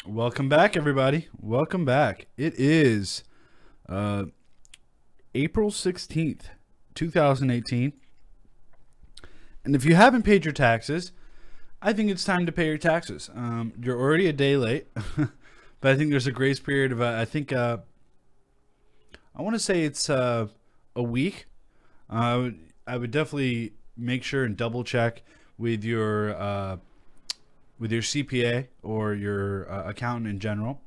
Welcome back, everybody. Welcome back. It is April 16th, 2018. And if you haven't paid your taxes, I think it's time to pay your taxes. You're already a day late, but I think there's a grace period of, I want to say it's a week. I would definitely make sure and double check with your CPA or your accountant in general.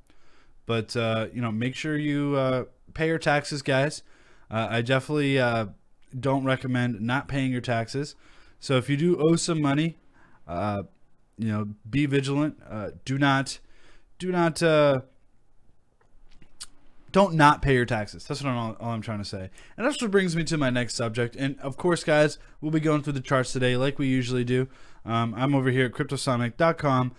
But make sure you pay your taxes, guys. I definitely don't recommend not paying your taxes. So if you do owe some money, be vigilant. Don't not pay your taxes. That's what all I'm trying to say. And that's what brings me to my next subject. And of course, guys, we'll be going through the charts today like we usually do. I'm over here at cryptosonic.com.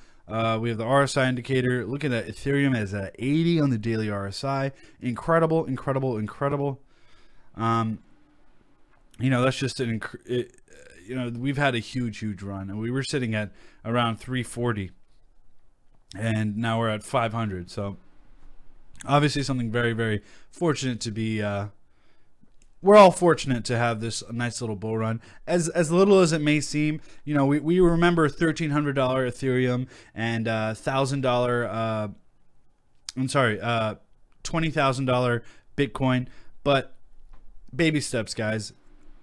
We have the RSI indicator. Looking at Ethereum as at 80 on the daily RSI. Incredible, incredible, incredible. That's just we've had a huge run. And we were sitting at around 340. And now we're at 500. So obviously something very, very fortunate to be, we're all fortunate to have this nice little bull run. As little as it may seem, we remember $1,300 Ethereum and $20,000 Bitcoin, but baby steps, guys.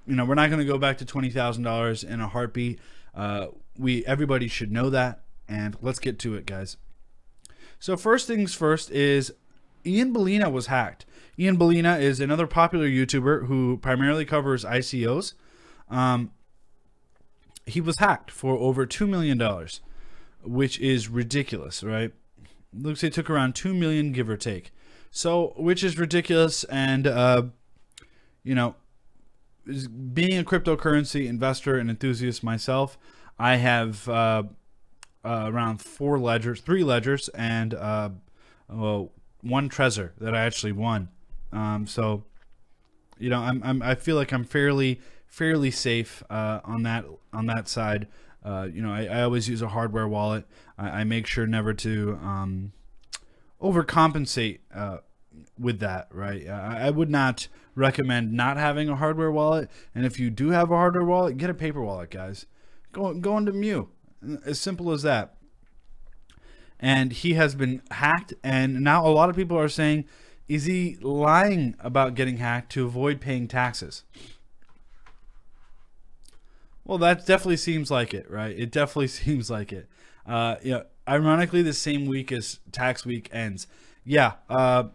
We're not going to go back to $20,000 in a heartbeat. Everybody should know that, and let's get to it, guys. So first things first is Balina was hacked. Balina is another popular YouTuber who primarily covers ICOs. He was hacked for over $2 million, which is ridiculous, right? Looks like it took around $2 million, give or take. So, which is ridiculous. And, being a cryptocurrency investor and enthusiast myself, I have around 3 ledgers, and one Trezor that I actually won. I feel like I'm fairly safe on that side. I always use a hardware wallet. I make sure never to overcompensate with that, right? I would not recommend not having a hardware wallet. And if you do have a hardware wallet, get a paper wallet, guys. Go into Mu. As simple as that. And he has been hacked, and now a lot of people are saying, is he lying about getting hacked to avoid paying taxes? Well, that definitely seems like it, right? It definitely seems like it. Ironically, the same week as tax week ends. Yeah, I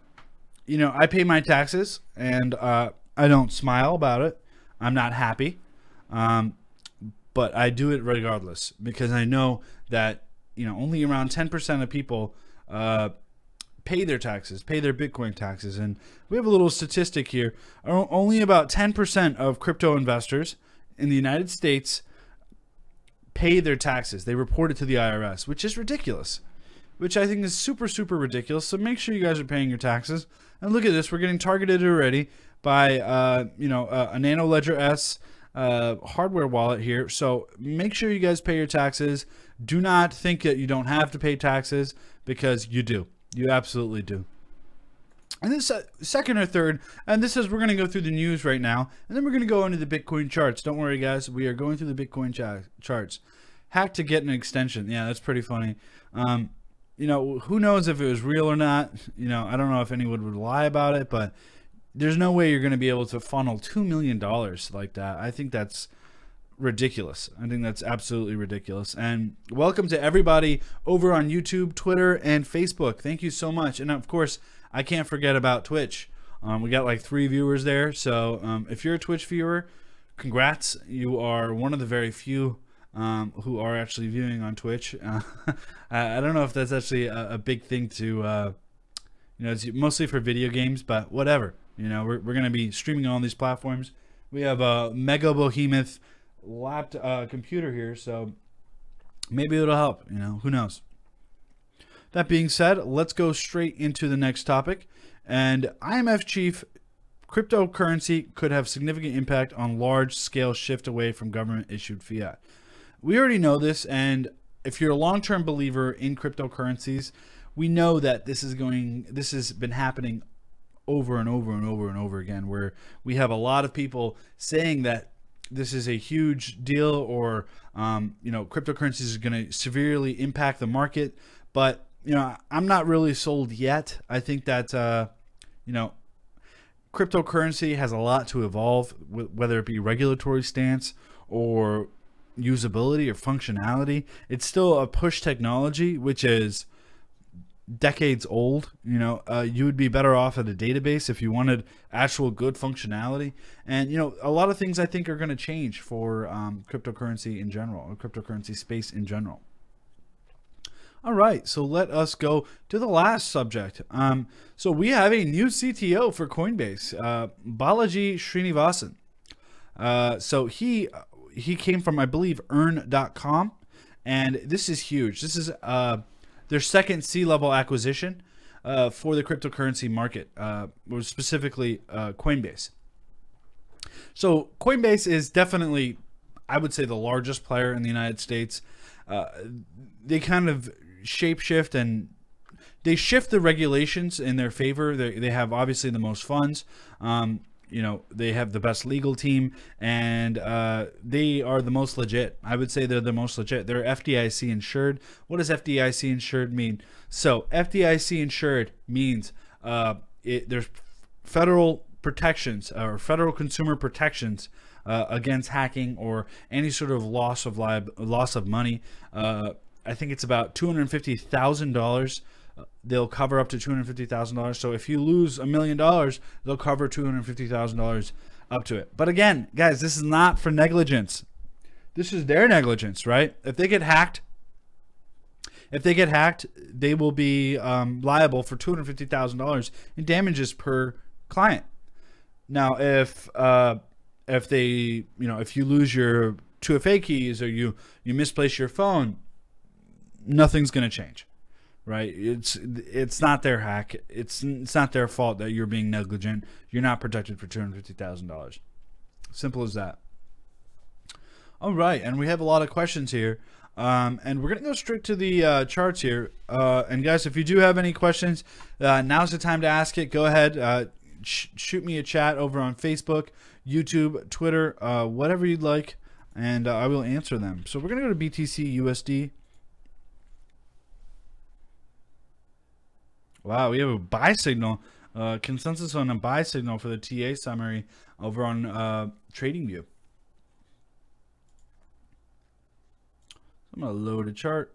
pay my taxes, and I don't smile about it. I'm not happy, but I do it regardless because I know that only around 10% of people pay their taxes, pay their Bitcoin taxes. And we have a little statistic here. Only about 10% of crypto investors in the United States pay their taxes. They report it to the IRS, which is ridiculous, which I think is super, super ridiculous. So make sure you guys are paying your taxes. And look at this. We're getting targeted already by, a Nano Ledger S hardware wallet here. So make sure you guys pay your taxes. Do not think that you don't have to pay taxes, because you do. You absolutely do. And this second or third, and this is, we're going to go through the news right now, and then we're going to go into the Bitcoin charts. Don't worry, guys. We are going through the Bitcoin charts. Hacked to get an extension. Yeah, that's pretty funny. Who knows if it was real or not. I don't know if anyone would lie about it, but there's no way you're going to be able to funnel $2 million like that. I think that's ridiculous. I think that's absolutely ridiculous. And welcome to everybody over on YouTube, Twitter, and Facebook. Thank you so much. And of course, I can't forget about Twitch. We got like 3 viewers there. So if you're a Twitch viewer, congrats. You are one of the very few who are actually viewing on Twitch. I don't know if that's actually a big thing to, it's mostly for video games, but whatever. We're going to be streaming on these platforms. We have a mega behemoth computer here, so maybe it'll help. Who knows? That being said, let's go straight into the next topic. And IMF chief, cryptocurrency could have significant impact on large-scale shift away from government-issued fiat. We already know this, and if you're a long-term believer in cryptocurrencies, we know that this has been happening over and over and over and over again, where we have a lot of people saying that this is a huge deal, or cryptocurrencies is going to severely impact the market. But I'm not really sold yet. I think that cryptocurrency has a lot to evolve, whether it be regulatory stance or usability or functionality. It's still a push technology, which is decades old. You would be better off at a database if you wanted actual good functionality. And a lot of things I think are going to change for cryptocurrency in general, or cryptocurrency space in general. All right, so let us go to the last subject. So we have a new CTO for Coinbase, Balaji Srinivasan. So he came from, I believe, earn.com, and this is huge. This is their second C-level acquisition for the cryptocurrency market, or specifically Coinbase. So Coinbase is definitely, I would say, the largest player in the United States. They kind of shapeshift and they shift the regulations in their favor. They have obviously the most funds. They have the best legal team, and they are the most legit. I would say they're the most legit. They're FDIC insured. What does FDIC insured mean? So FDIC insured means there's federal protections, or federal consumer protections against hacking or any sort of loss of money. I think it's about $250,000. They'll cover up to $250,000. So if you lose $1 million, they'll cover $250,000 up to it. But again, guys, this is not for negligence. This is their negligence, right? If they get hacked, they will be liable for $250,000 in damages per client. Now, if you lose your 2FA keys, or you misplace your phone, nothing's going to change, right? It's not their hack. It's not their fault that you're being negligent. You're not protected for $250,000. Simple as that. All right, and we have a lot of questions here, and we're going to go straight to the charts here. And guys, if you do have any questions, now's the time to ask it. Go ahead, shoot me a chat over on Facebook, YouTube, Twitter, whatever you'd like, and I will answer them. So we're going to go to BTC USD. Wow, we have a buy signal, consensus on a buy signal for the TA summary over on TradingView. I'm going to load a chart.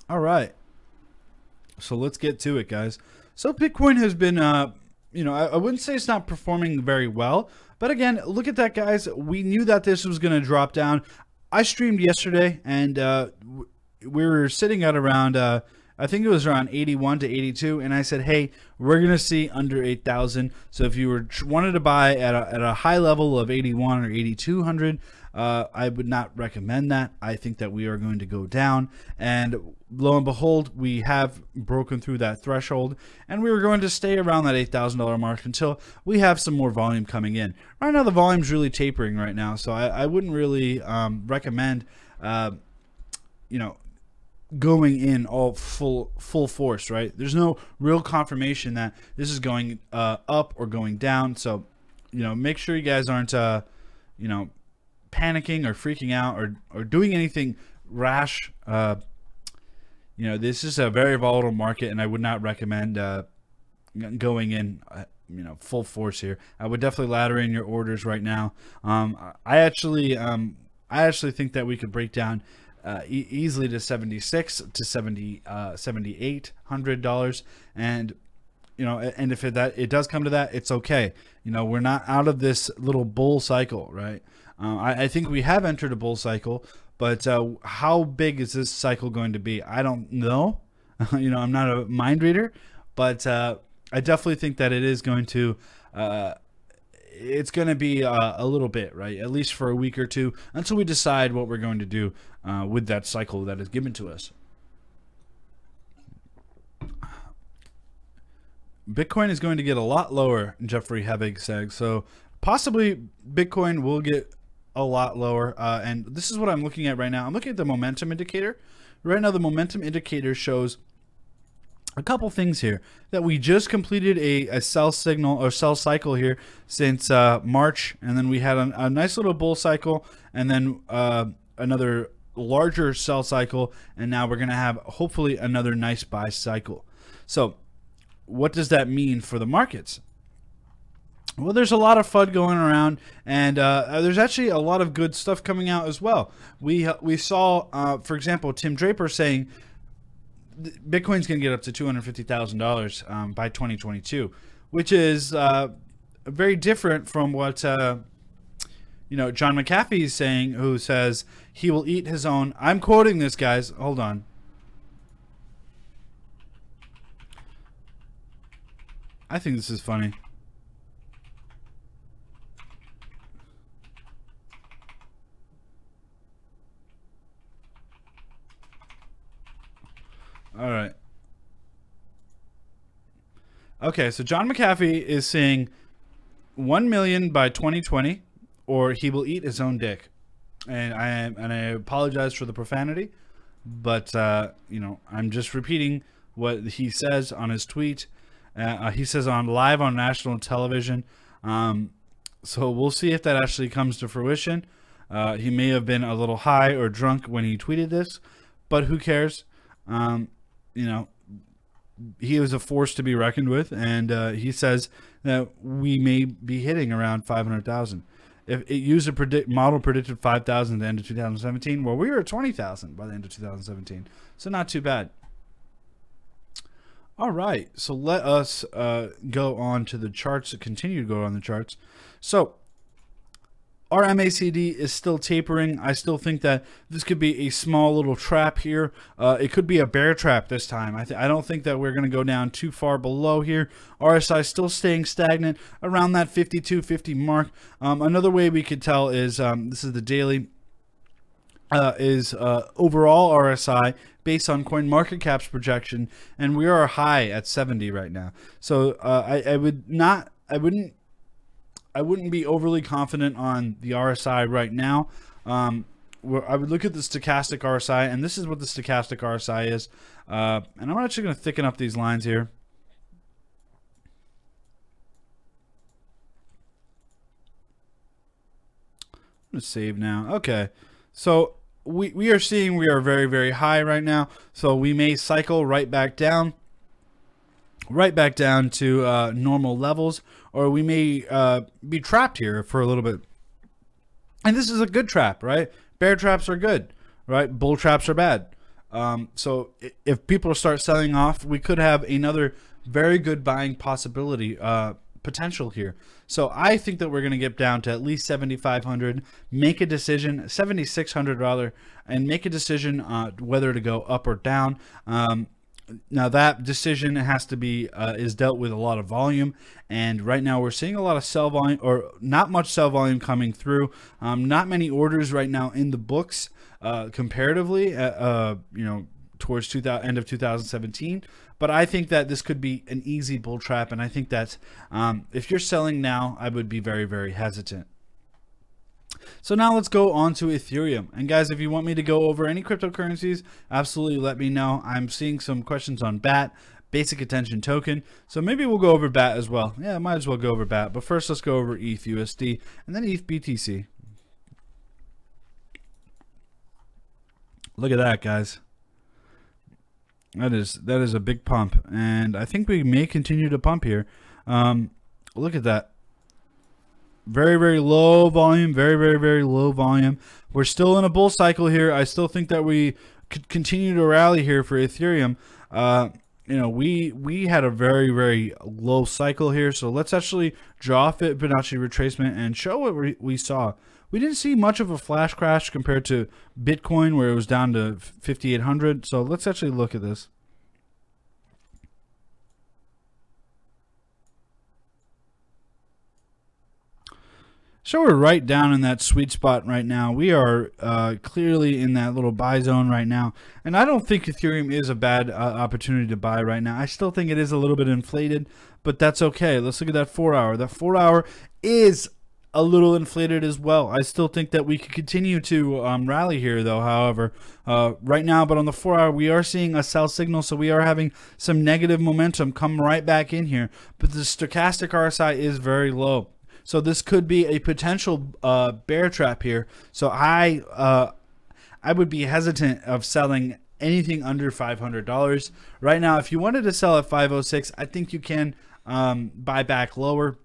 All right. So let's get to it, guys. So Bitcoin has been I wouldn't say it's not performing very well, but again, look at that, guys. We knew that this was going to drop down. I streamed yesterday, and we were sitting at around, I think it was around 81 to 82, and I said, hey, we're going to see under 8,000. So if you wanted to buy at a high level of 81 or 8,200, I would not recommend that. I think that we are going to go down, and lo and behold, we have broken through that threshold, and we were going to stay around that $8,000 mark until we have some more volume coming in. Right now, the volume's really tapering right now, so I wouldn't really recommend, going in all full force, right? There's no real confirmation that this is going up or going down, so make sure you guys aren't panicking or freaking out or doing anything rash. This is a very volatile market, and I would not recommend going in full force here. I would definitely ladder in your orders right now. I actually think that we could break down easily to $76 to $7,800, and and if it does come to that, it's okay. We're not out of this little bull cycle, right? I think we have entered a bull cycle, but how big is this cycle going to be? I don't know. I'm not a mind reader, but I definitely think that it is going to. It's going to be a little bit, right? At least for a week or two, until we decide what we're going to do with that cycle that is given to us. Bitcoin is going to get a lot lower, Jeffrey Hebig said. So possibly Bitcoin will get a lot lower. And this is what I'm looking at right now. I'm looking at the momentum indicator. Right now, the momentum indicator shows a couple things here, that we just completed a sell signal or sell cycle here since March, and then we had a nice little bull cycle, and then another larger sell cycle, and now we're going to have hopefully another nice buy cycle. So what does that mean for the markets? Well, there's a lot of FUD going around, and there's actually a lot of good stuff coming out as well. We saw, for example, Tim Draper saying Bitcoin's going to get up to $250,000 by 2022, which is very different from what John McAfee is saying, who says he will eat his own. I'm quoting this, guys. Hold on. I think this is funny. All right. Okay, so John McAfee is saying 1 million by 2020, or he will eat his own dick. And I apologize for the profanity, but I'm just repeating what he says on his tweet. He says on live on national television. So we'll see if that actually comes to fruition. He may have been a little high or drunk when he tweeted this, but who cares? He was a force to be reckoned with, and he says that we may be hitting around 500,000. If it used a model predicted 5,000 at the end of 2017, well, we were at 20,000 by the end of 2017, so not too bad. All right, so let us go on to the charts, continue to go on the charts. So our MACD is still tapering. I still think that this could be a small little trap here. It could be a bear trap this time. I don't think that we're going to go down too far below here. RSI still staying stagnant around that 52.50 mark. Another way we could tell is, this is the daily, is overall RSI based on CoinMarketCap's projection, and we are high at 70 right now. So I wouldn't be overly confident on the RSI right now. I would look at the stochastic RSI, and this is what the stochastic RSI is. And I'm actually going to thicken up these lines here. I'm going to save now. Okay, so we are seeing we are very, very high right now. So we may cycle right back down to normal levels, or we may be trapped here for a little bit. And this is a good trap, right? Bear traps are good, right? Bull traps are bad. So if people start selling off, we could have another very good buying possibility, potential here. So I think that we're going to get down to at least 7,500, make a decision, 7,600 rather, and make a decision whether to go up or down. Now that decision has to be is dealt with a lot of volume, and right now we're seeing a lot of sell volume, or not much sell volume coming through. Not many orders right now in the books comparatively, towards end of 2017. But I think that this could be an easy bull trap, and I think that if you're selling now, I would be very, very hesitant. So now let's go on to Ethereum. And guys, if you want me to go over any cryptocurrencies, absolutely let me know. I'm seeing some questions on BAT, basic attention token. So maybe we'll go over BAT as well. Yeah, might as well go over BAT. But first, let's go over ETH USD and then ETH BTC. Look at that, guys. That is a big pump, and I think we may continue to pump here. Look at that. Very, very low volume, very, very, very low volume. We're still in a bull cycle here. I still think that we could continue to rally here for Ethereum. We had a very, very low cycle here. So let's actually draw Fibonacci retracement and show what we saw. We didn't see much of a flash crash compared to Bitcoin, where it was down to 5,800. So let's actually look at this. So we're right down in that sweet spot right now. We are clearly in that little buy zone right now. And I don't think Ethereum is a bad opportunity to buy right now. I still think it is a little bit inflated, but that's okay. Let's look at that 4 hour. That 4 hour is a little inflated as well. I still think that we could continue to rally here, though, however, right now. But on the 4 hour, we are seeing a sell signal, so we are having some negative momentum come right back in here. But the stochastic RSI is very low. So this could be a potential bear trap here. So I would be hesitant of selling anything under $500 right now. If you wanted to sell at 506, I think you can buy back lower.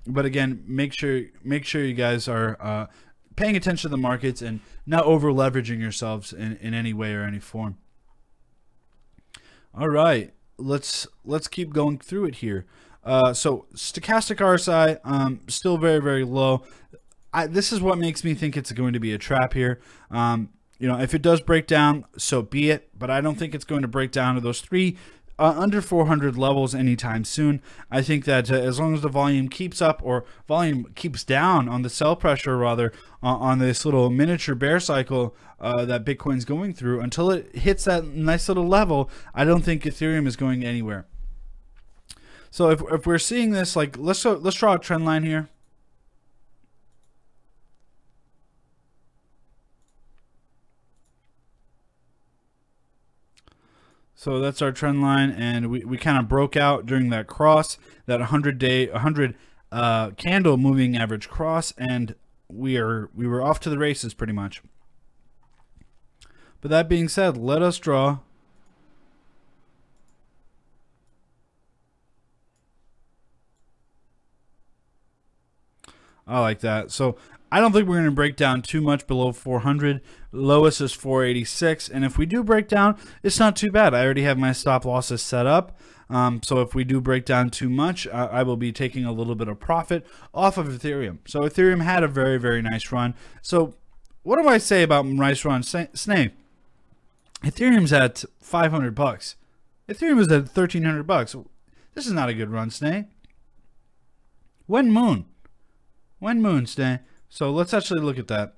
But again, make sure you guys are paying attention to the markets and not over leveraging yourselves in any way or any form. All right, let's keep going through it here. So stochastic RSI still very, very low. This is what makes me think it's going to be a trap here. You know, if it does break down, so be it. But I don't think it's going to break down to those three under 400 levels anytime soon. I think that as long as the volume keeps up, or volume keeps down on the sell pressure, rather, on this little miniature bear cycle that Bitcoin's going through, until it hits that nice little level, I don't think Ethereum is going anywhere. So if we're seeing this, like, let's draw a trend line here. So that's our trend line, and we kind of broke out during that cross, that 100 candle moving average cross, and we were off to the races pretty much. But that being said, let us draw I like that. So I don't think we're going to break down too much below 400. Lowest is 486. And if we do break down, it's not too bad. I already have my stop losses set up. So if we do break down too much, I will be taking a little bit of profit off of Ethereum. So Ethereum had a very, very nice run. So what do I say about nice run? Sneh, Ethereum's at 500 bucks. Ethereum is at 1,300 bucks. This is not a good run, Sneh. When moon? When moon, Sneh? So let's actually look at that.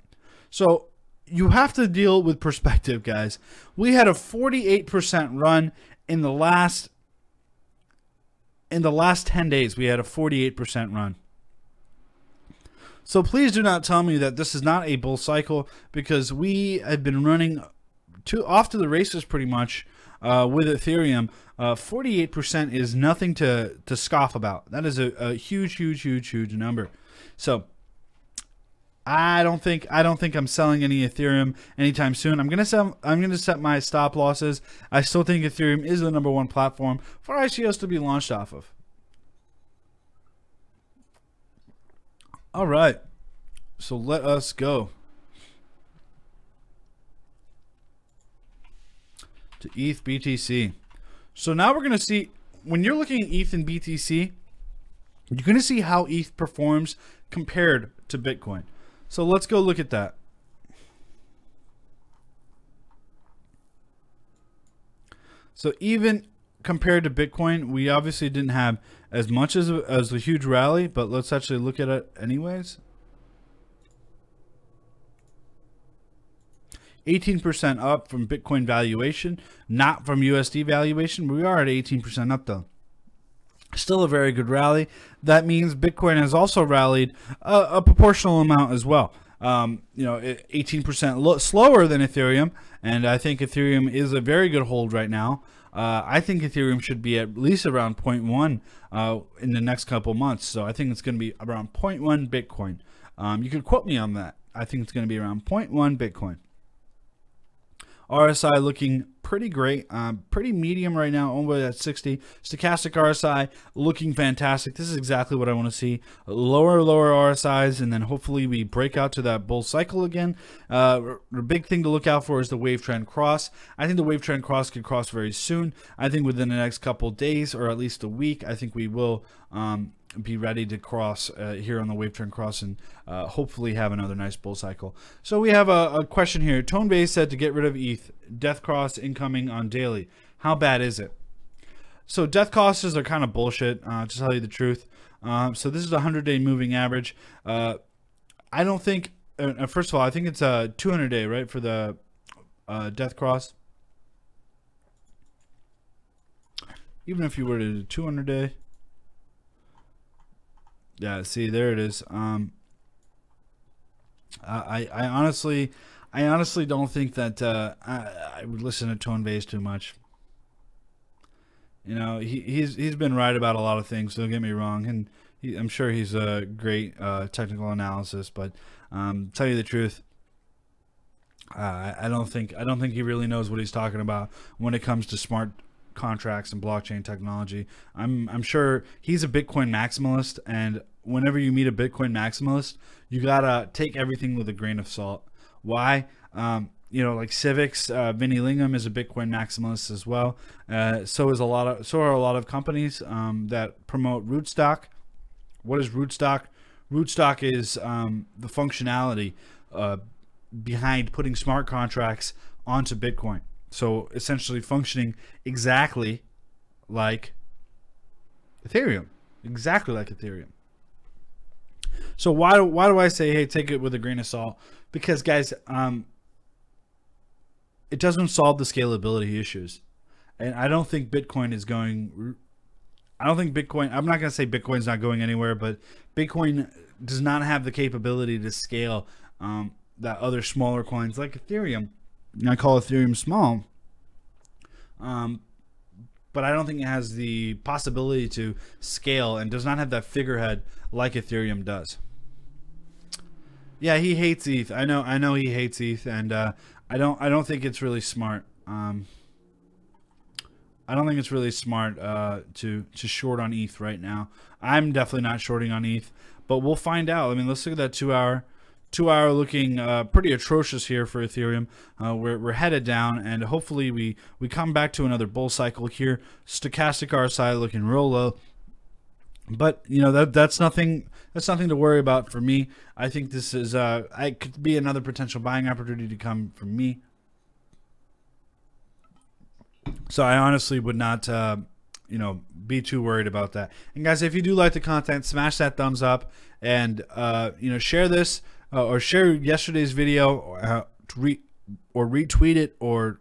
So you have to deal with perspective, guys. We had a 48% run in the last 10 days. We had a 48% run. So please do not tell me that this is not a bull cycle, because we have been running off to the races pretty much with Ethereum. 48% is nothing to scoff about. That is a huge, huge, huge, huge number. So I don't think I'm selling any Ethereum anytime soon. I'm gonna set my stop losses. I still think Ethereum is the #1 platform for ICOs to be launched off of. All right, so let us go to ETH BTC. So now we're gonna see, when you're looking at ETH and BTC, you're gonna see how ETH performs compared to Bitcoin. So let's go look at that. So even compared to Bitcoin, we obviously didn't have as much as the huge rally, but let's actually look at it anyways. 18% up from Bitcoin valuation, not from USD valuation. We are at 18% up though. Still a very good rally. That means Bitcoin has also rallied a proportional amount as well. You know, 18% slower than Ethereum, and I think Ethereum is a very good hold right now. I think Ethereum should be at least around 0.1 in the next couple months. So I think it's going to be around 0.1 Bitcoin. You can quote me on that. I think it's going to be around 0.1 Bitcoin. RSI looking pretty great, pretty medium right now, over at 60. Stochastic RSI looking fantastic. This is exactly what I want to see. Lower RSIs, and then hopefully we break out to that bull cycle again. The big thing to look out for is the wave trend cross. I think the wave trend cross could cross very soon. I think within the next couple days, or at least a week, I think we will be ready to cross here on the wave trend cross, and hopefully have another nice bull cycle. So we have a question here. Coinbase said to get rid of ETH. Death cross incoming on daily. How bad is it? So death crosses are kind of bullshit, to tell you the truth. So this is a 100-day moving average. I don't think. First of all, I think it's a 200 day, right, for the death cross. Even if you were to do 200 day, yeah. See, there it is. I honestly don't think that I would listen to Coinbase too much. You know, he's been right about a lot of things. Don't get me wrong, and I'm sure he's a great technical analysis. But tell you the truth, I don't think he really knows what he's talking about when it comes to smart contracts and blockchain technology. I'm sure he's a Bitcoin maximalist, and whenever you meet a Bitcoin maximalist, you gotta take everything with a grain of salt. Why? You know, like Civics, Vinny Lingham is a Bitcoin maximalist as well. So are a lot of companies that promote rootstock. What is rootstock? Rootstock is the functionality behind putting smart contracts onto Bitcoin. So essentially functioning exactly like Ethereum. Exactly like Ethereum. So why do I say, hey, take it with a grain of salt? Because, guys, it doesn't solve the scalability issues. And I don't think Bitcoin is going... I don't think Bitcoin... I'm not going to say Bitcoin's not going anywhere, but Bitcoin does not have the capability to scale that other smaller coins like Ethereum. I call Ethereum small. But I don't think it has the possibility to scale and does not have that figurehead like Ethereum does. Yeah, he hates ETH. I know he hates ETH, and I don't think it's really smart. I don't think it's really smart to short on ETH right now. I'm definitely not shorting on ETH, but we'll find out. I mean, let's look at that 2-hour looking pretty atrocious here for Ethereum. We're headed down, and hopefully we come back to another bull cycle here. Stochastic RSI looking real low, but you know that's nothing to worry about for me. I think this is I could be another potential buying opportunity to come from me. So I honestly would not you know, be too worried about that. And guys, if you do like the content, smash that thumbs up, and you know, share this. Or share yesterday's video, or retweet it, or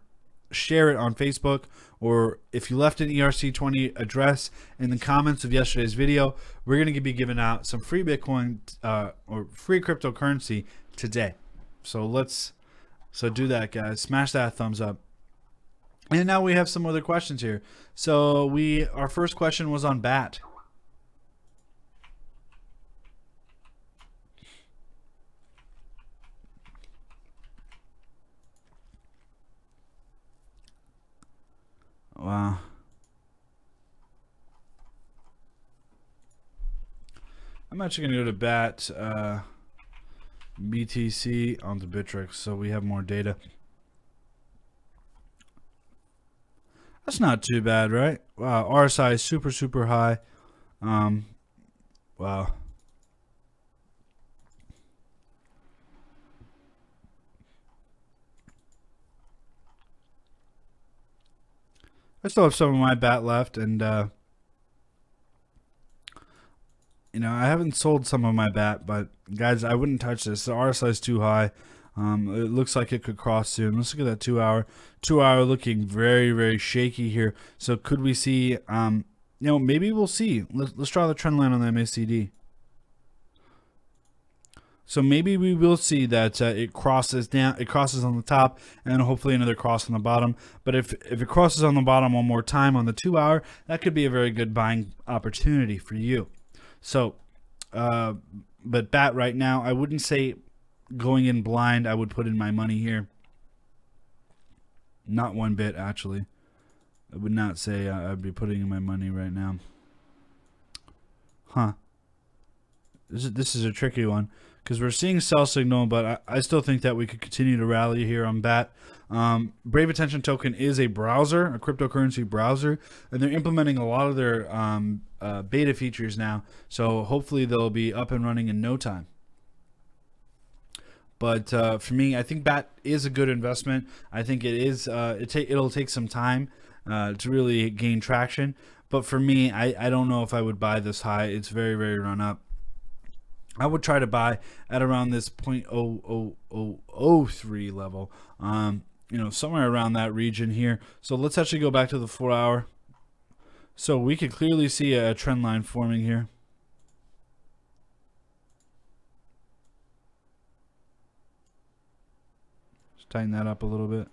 share it on Facebook. Or if you left an ERC20 address in the comments of yesterday's video, we're going to be giving out some free Bitcoin or free cryptocurrency today. So do that, guys. Smash that thumbs up. And now we have some other questions here. So our first question was on BAT. Wow. I'm actually going to go to BAT BTC onto Bittrex so we have more data. That's not too bad, right? Wow, RSI is super high. Wow. I still have some of my BAT left, and you know, I haven't sold some of my BAT, but guys, I wouldn't touch this. The RSI is too high. It looks like it could cross soon. Let's look at that 2-hour. 2-hour looking very shaky here. So could we see? You know, maybe we'll see. Let's draw the trend line on the MACD. So maybe we will see that it crosses down. It crosses on the top, and then hopefully another cross on the bottom. But if it crosses on the bottom one more time on the 2-hour, that could be a very good buying opportunity for you. So, but BAT right now, I wouldn't say going in blind. I would put in my money here. Not one bit, actually. I would not say I'd be putting in my money right now. Huh. This is a tricky one, because we're seeing sell signal, but I still think that we could continue to rally here on BAT. Brave Attention Token is a browser, a cryptocurrency browser, and they're implementing a lot of their beta features now. So hopefully they'll be up and running in no time. But for me, I think BAT is a good investment. I think it is. It'll take some time to really gain traction. But for me, I don't know if I would buy this high. It's very run up. I would try to buy at around this 0.00003 level, somewhere around that region here. So let's actually go back to the 4-hour. So we could clearly see a trend line forming here. Just tighten that up a little bit.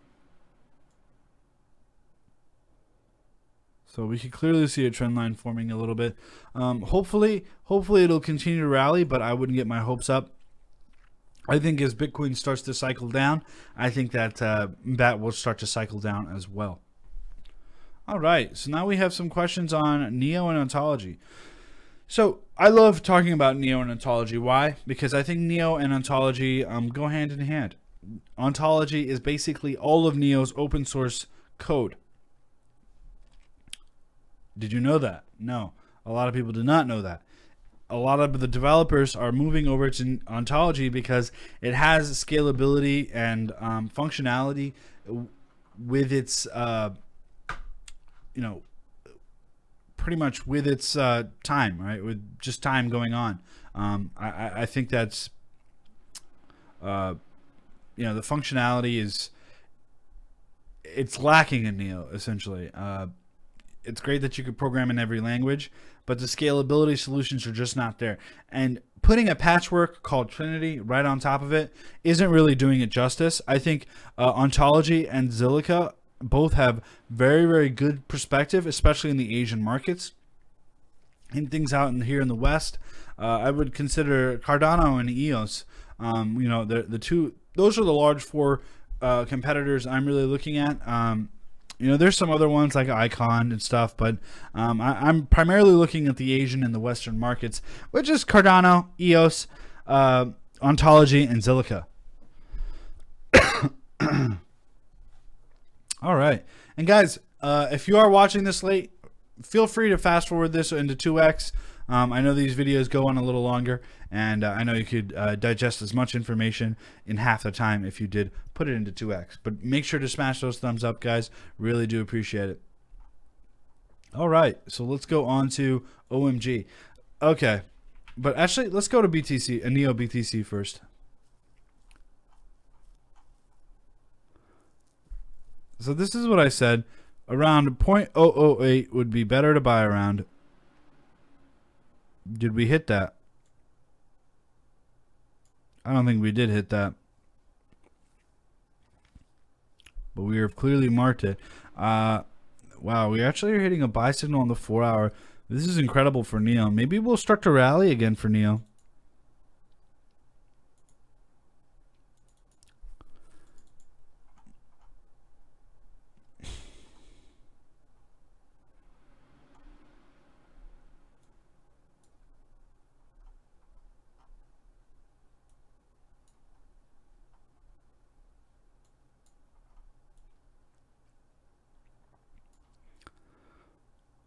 So we can clearly see a trend line forming a little bit. Hopefully it'll continue to rally, but I wouldn't get my hopes up. I think as Bitcoin starts to cycle down, I think that that will start to cycle down as well. All right, so now we have some questions on Neo and Ontology. So I love talking about Neo and Ontology. Why? Because I think Neo and Ontology go hand in hand. Ontology is basically all of Neo's open source code. Did you know that? No. A lot of people do not know that. A lot of the developers are moving over to Ontology because it has scalability and functionality with its, pretty much with its time, right? With just time going on. I think that's, the functionality it's lacking in Neo, essentially. It's great that you could program in every language, but the scalability solutions are just not there. And putting a patchwork called Trinity right on top of it isn't really doing it justice. I think Ontology and Zilliqa both have very, very good perspective, especially in the Asian markets. In things out here in the West, I would consider Cardano and EOS. The two; those are the large four competitors I'm really looking at. There's some other ones like Icon and stuff, but I'm primarily looking at the Asian and the Western markets, which is Cardano, EOS, Ontology, and Zilliqa. All right. And guys, if you are watching this late, feel free to fast forward this into 2x. I know these videos go on a little longer, and I know you could digest as much information in half the time if you did put it into 2x. But make sure to smash those thumbs up, guys. Really do appreciate it. All right, so let's go on to OMG. Okay, but actually, let's go to BTC, Neo BTC first. So this is what I said. Around 0.008 would be better to buy around. Did we hit that? I don't think we did hit that. But we have clearly marked it. Wow, we actually are hitting a buy signal on the 4-hour. This is incredible for Neo. Maybe we'll start to rally again for Neo.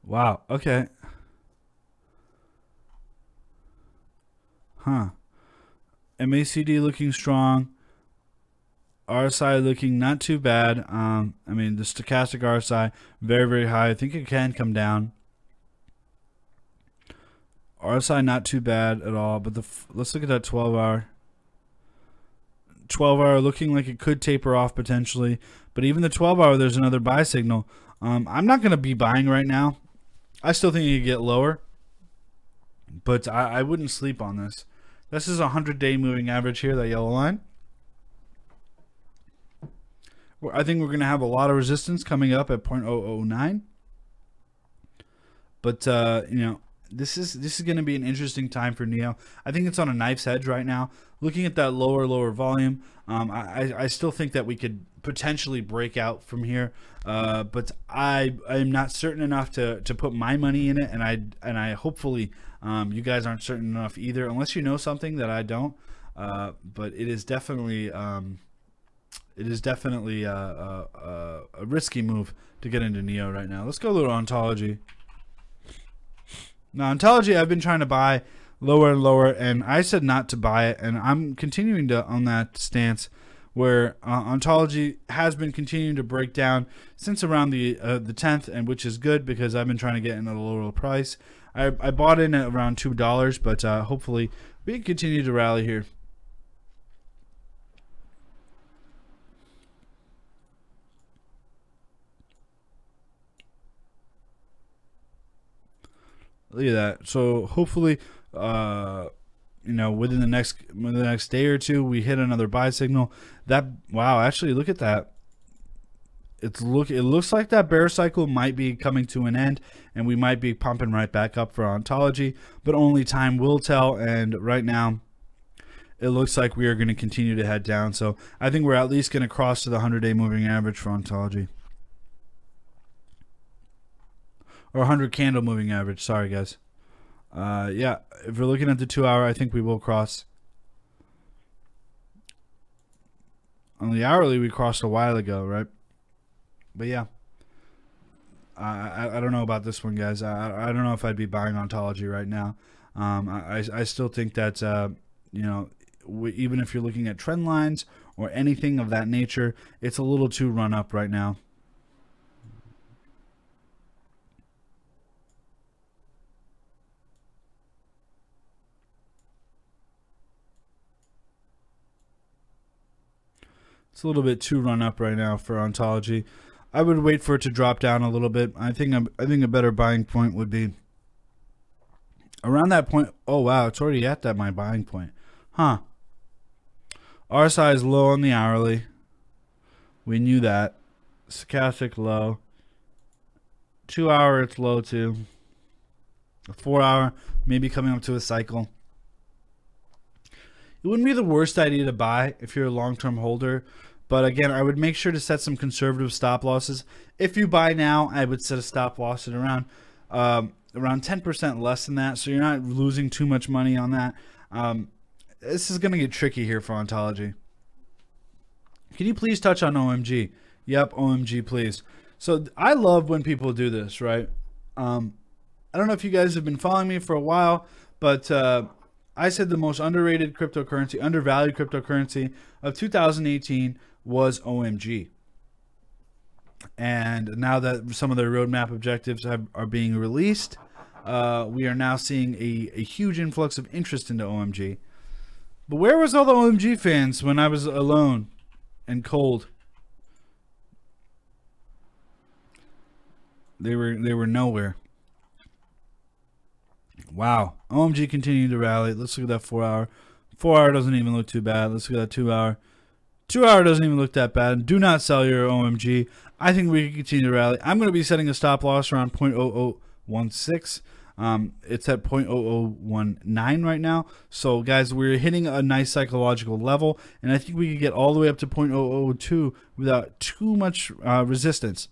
Wow, okay. Huh. MACD looking strong. RSI looking not too bad. I mean, the stochastic RSI, very, very high. I think it can come down. RSI not too bad at all, but let's look at that 12-hour. 12-hour looking like it could taper off potentially, but even the 12-hour, there's another buy signal. I'm not going to be buying right now. I still think it could get lower, but I wouldn't sleep on this. This is a 100-day moving average here, that yellow line. I think we're going to have a lot of resistance coming up at 0.009. But this is going to be an interesting time for Neo. I think it's on a knife's edge right now. Looking at that lower volume, I still think that we could potentially break out from here. But I am not certain enough to put my money in it, and I hopefully you guys aren't certain enough either, unless you know something that I don't. But it is definitely a risky move to get into Neo right now. Let's go a little Ontology. Now, Ontology, I've been trying to buy lower and lower, and I said not to buy it, and I'm continuing to on that stance. where Ontology has been continuing to break down since around the 10th, and which is good because I've been trying to get in at a lower price. I bought in at around $2, but hopefully we can continue to rally here. Look at that. So hopefully, within the next day or two, we hit another buy signal. Wow, actually, look at that. It looks like that bear cycle might be coming to an end, and we might be pumping right back up for Ontology, but only time will tell. And right now, it looks like we are going to continue to head down. So I think we're at least going to cross to the 100-day moving average for Ontology. Or 100 candle moving average. Sorry, guys. Yeah, if we're looking at the 2 hour, I think we will cross. On the hourly, we crossed a while ago, right? But yeah, I don't know about this one, guys. I don't know if I'd be buying Ontology right now. I still think that even if you're looking at trend lines or anything of that nature, it's a little too run up right now. It's a little bit too run up right now for Ontology. I would wait for it to drop down a little bit. I think a better buying point would be around that point. Oh wow, it's already at my buying point. Huh. RSI is low on the hourly. We knew that. Stochastic low. 2 hour it's low too. A 4 hour maybe coming up to a cycle. It wouldn't be the worst idea to buy if you're a long-term holder, but again, I would make sure to set some conservative stop losses. If you buy now, I would set a stop loss at around 10% less than that, so you're not losing too much money on that. This is going to get tricky here for Ontology. Can you please touch on OMG? Yep, OMG, please. So I love when people do this, right? I don't know if you guys have been following me for a while, but I said the most underrated cryptocurrency, undervalued cryptocurrency of 2018 was OMG. And now that some of their roadmap objectives are being released, we are now seeing a huge influx of interest into OMG. But where was all the OMG fans when I was alone and cold? They were nowhere. Wow. OMG continued to rally. Let's look at that 4 hour. 4 hour doesn't even look too bad. Let's look at that 2 hour. 2 hour doesn't even look that bad. Do not sell your OMG. I think we can continue to rally. I'm going to be setting a stop loss around 0.0016. It's at 0.0019 right now. So guys, we're hitting a nice psychological level, and I think we can get all the way up to 0.002 without too much resistance.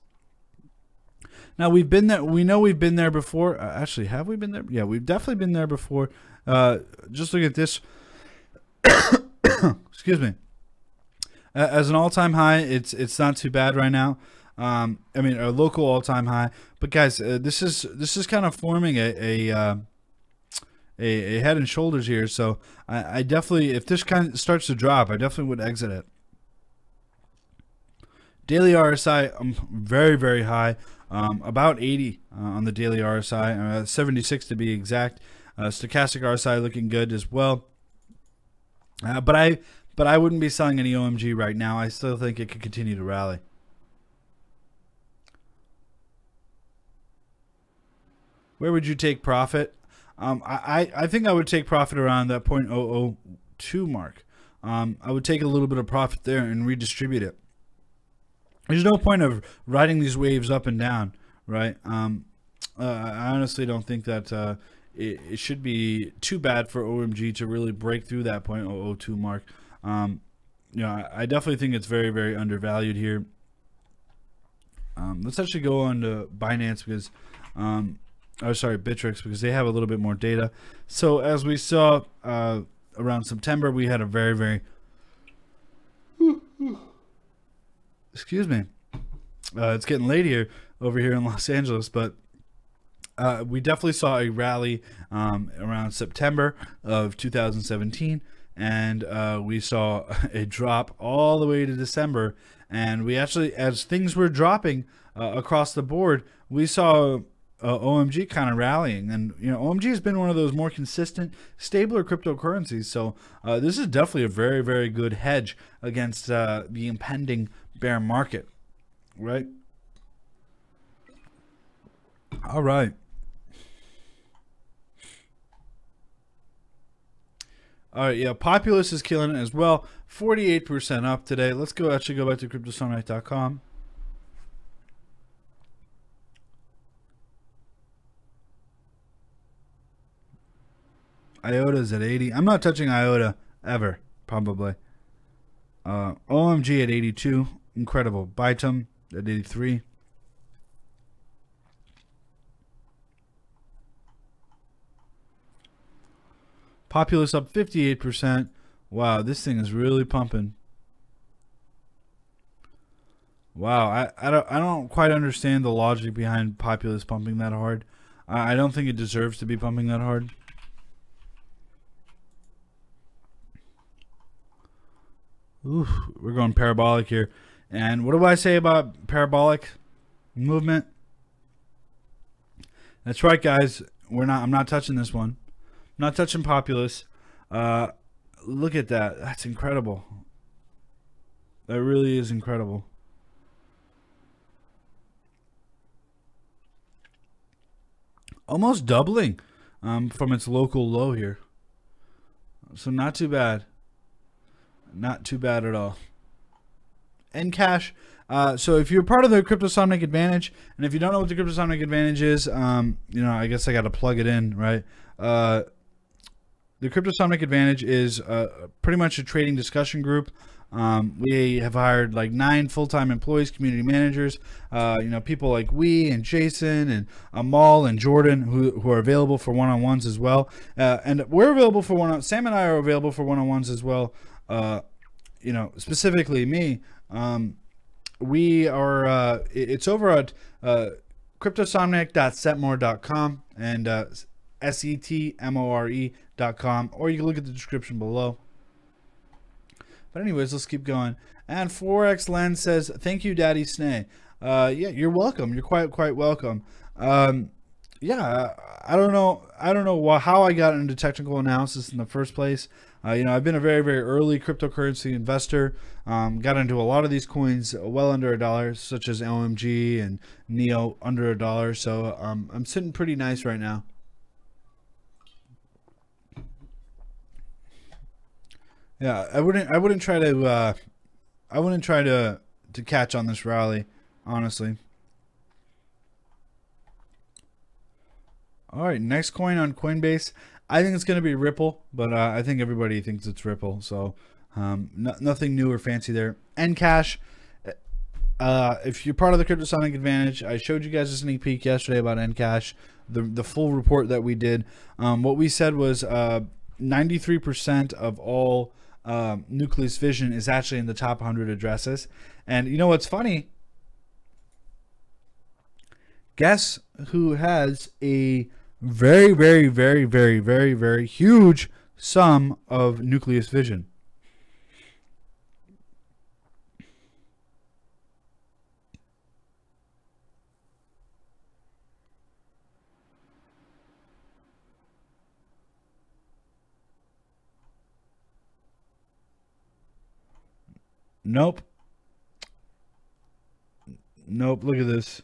Now we've been there. We know we've been there before. Actually, have we been there? Yeah, we've definitely been there before. Just look at this. Excuse me. As an all-time high, it's not too bad right now. I mean, a local all-time high. But guys, this is kind of forming a head and shoulders here. So I definitely, if this kind of starts to drop, I definitely would exit it. Daily RSI, very, very high. About 80 on the daily RSI, 76 to be exact. Stochastic RSI looking good as well. But I wouldn't be selling any OMG right now. I still think it could continue to rally. Where would you take profit? I think I would take profit around that 0.002 mark. I would take a little bit of profit there and redistribute it. There's no point of riding these waves up and down, right? I honestly don't think that it should be too bad for OMG to really break through that 0.002 mark. I definitely think it's very, very undervalued here. Let's actually go on to Binance because, Bittrex, because they have a little bit more data. So as we saw around September, we had a very, very excuse me. It's getting late over here in Los Angeles, but we definitely saw a rally around September of 2017. and we saw a drop all the way to December. And we actually, as things were dropping across the board, we saw OMG kind of rallying. And OMG has been one of those more consistent, stabler cryptocurrencies. So this is definitely a very, very good hedge against the impending bear market, right? All right. All right, yeah, Populous is killing it as well. 48% up today. Let's actually go back to cryptosomniac.com. IOTA is at 80. I'm not touching IOTA ever, probably. OMG at 82. Incredible. Bytum at 83. Populous up 58%. Wow, this thing is really pumping. Wow, I don't quite understand the logic behind Populous pumping that hard. I don't think it deserves to be pumping that hard. Ooh, we're going parabolic here. And what do I say about parabolic movement? That's right, guys. I'm not touching this one. I'm not touching Populous. Look at that. That's incredible. That really is incredible. Almost doubling from its local low here. So not too bad. Not too bad at all. Encash. So if you're part of the Cryptosomniac Advantage, and if you don't know what the Cryptosomniac Advantage is, I guess I got to plug it in, right? The Cryptosomniac Advantage is pretty much a trading discussion group. We have hired like 9 full-time employees, community managers, people like we and Jason and Amal and Jordan who are available for one-on-ones as well. And we're available for one-on-ones. Sam and I are available for one-on-ones as well. Specifically me. We are, it's over at cryptosomniac.setmore.com and setmore.com, or you can look at the description below. But anyways, let's keep going. And Forex Lens says, "Thank you, Daddy Sneh." Yeah, you're welcome. You're quite welcome. Yeah, I don't know how I got into technical analysis in the first place. I've been a very, very early cryptocurrency investor. Got into a lot of these coins well under $1, such as OMG and Neo under $1. So I'm sitting pretty nice right now. Yeah, I wouldn't try to catch on this rally, honestly. All right, next coin on Coinbase. I think it's going to be Ripple, but I think everybody thinks it's Ripple, so nothing new or fancy there. Encash. If you're part of the Cryptosomniac Advantage, I showed you guys a sneak peek yesterday about Encash, the full report that we did. What we said was 93% of all Nucleus Vision is actually in the top 100 addresses. And you know what's funny? Guess who has a very, very, very, very, very, very huge sum of Nucleus Vision? Nope. Nope. Look at this.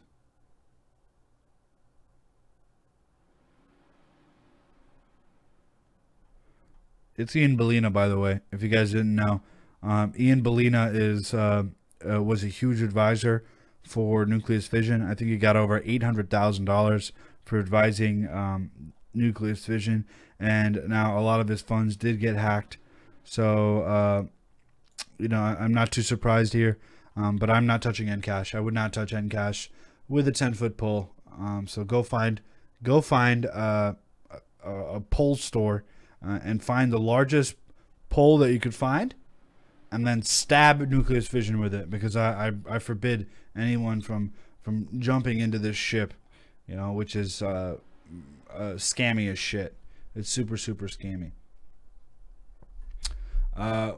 It's Ian Balina, by the way, if you guys didn't know. Ian Balina was a huge advisor for Nucleus Vision. I think he got over $800,000 for advising Nucleus Vision, and now a lot of his funds did get hacked. So, I'm not too surprised here, but I'm not touching Encash. I would not touch Encash with a 10-foot pole. So go find a pole store. And find the largest pole that you could find, and then stab Nucleus Vision with it, because I forbid anyone from jumping into this ship, which is scammy as shit. It's super, super scammy.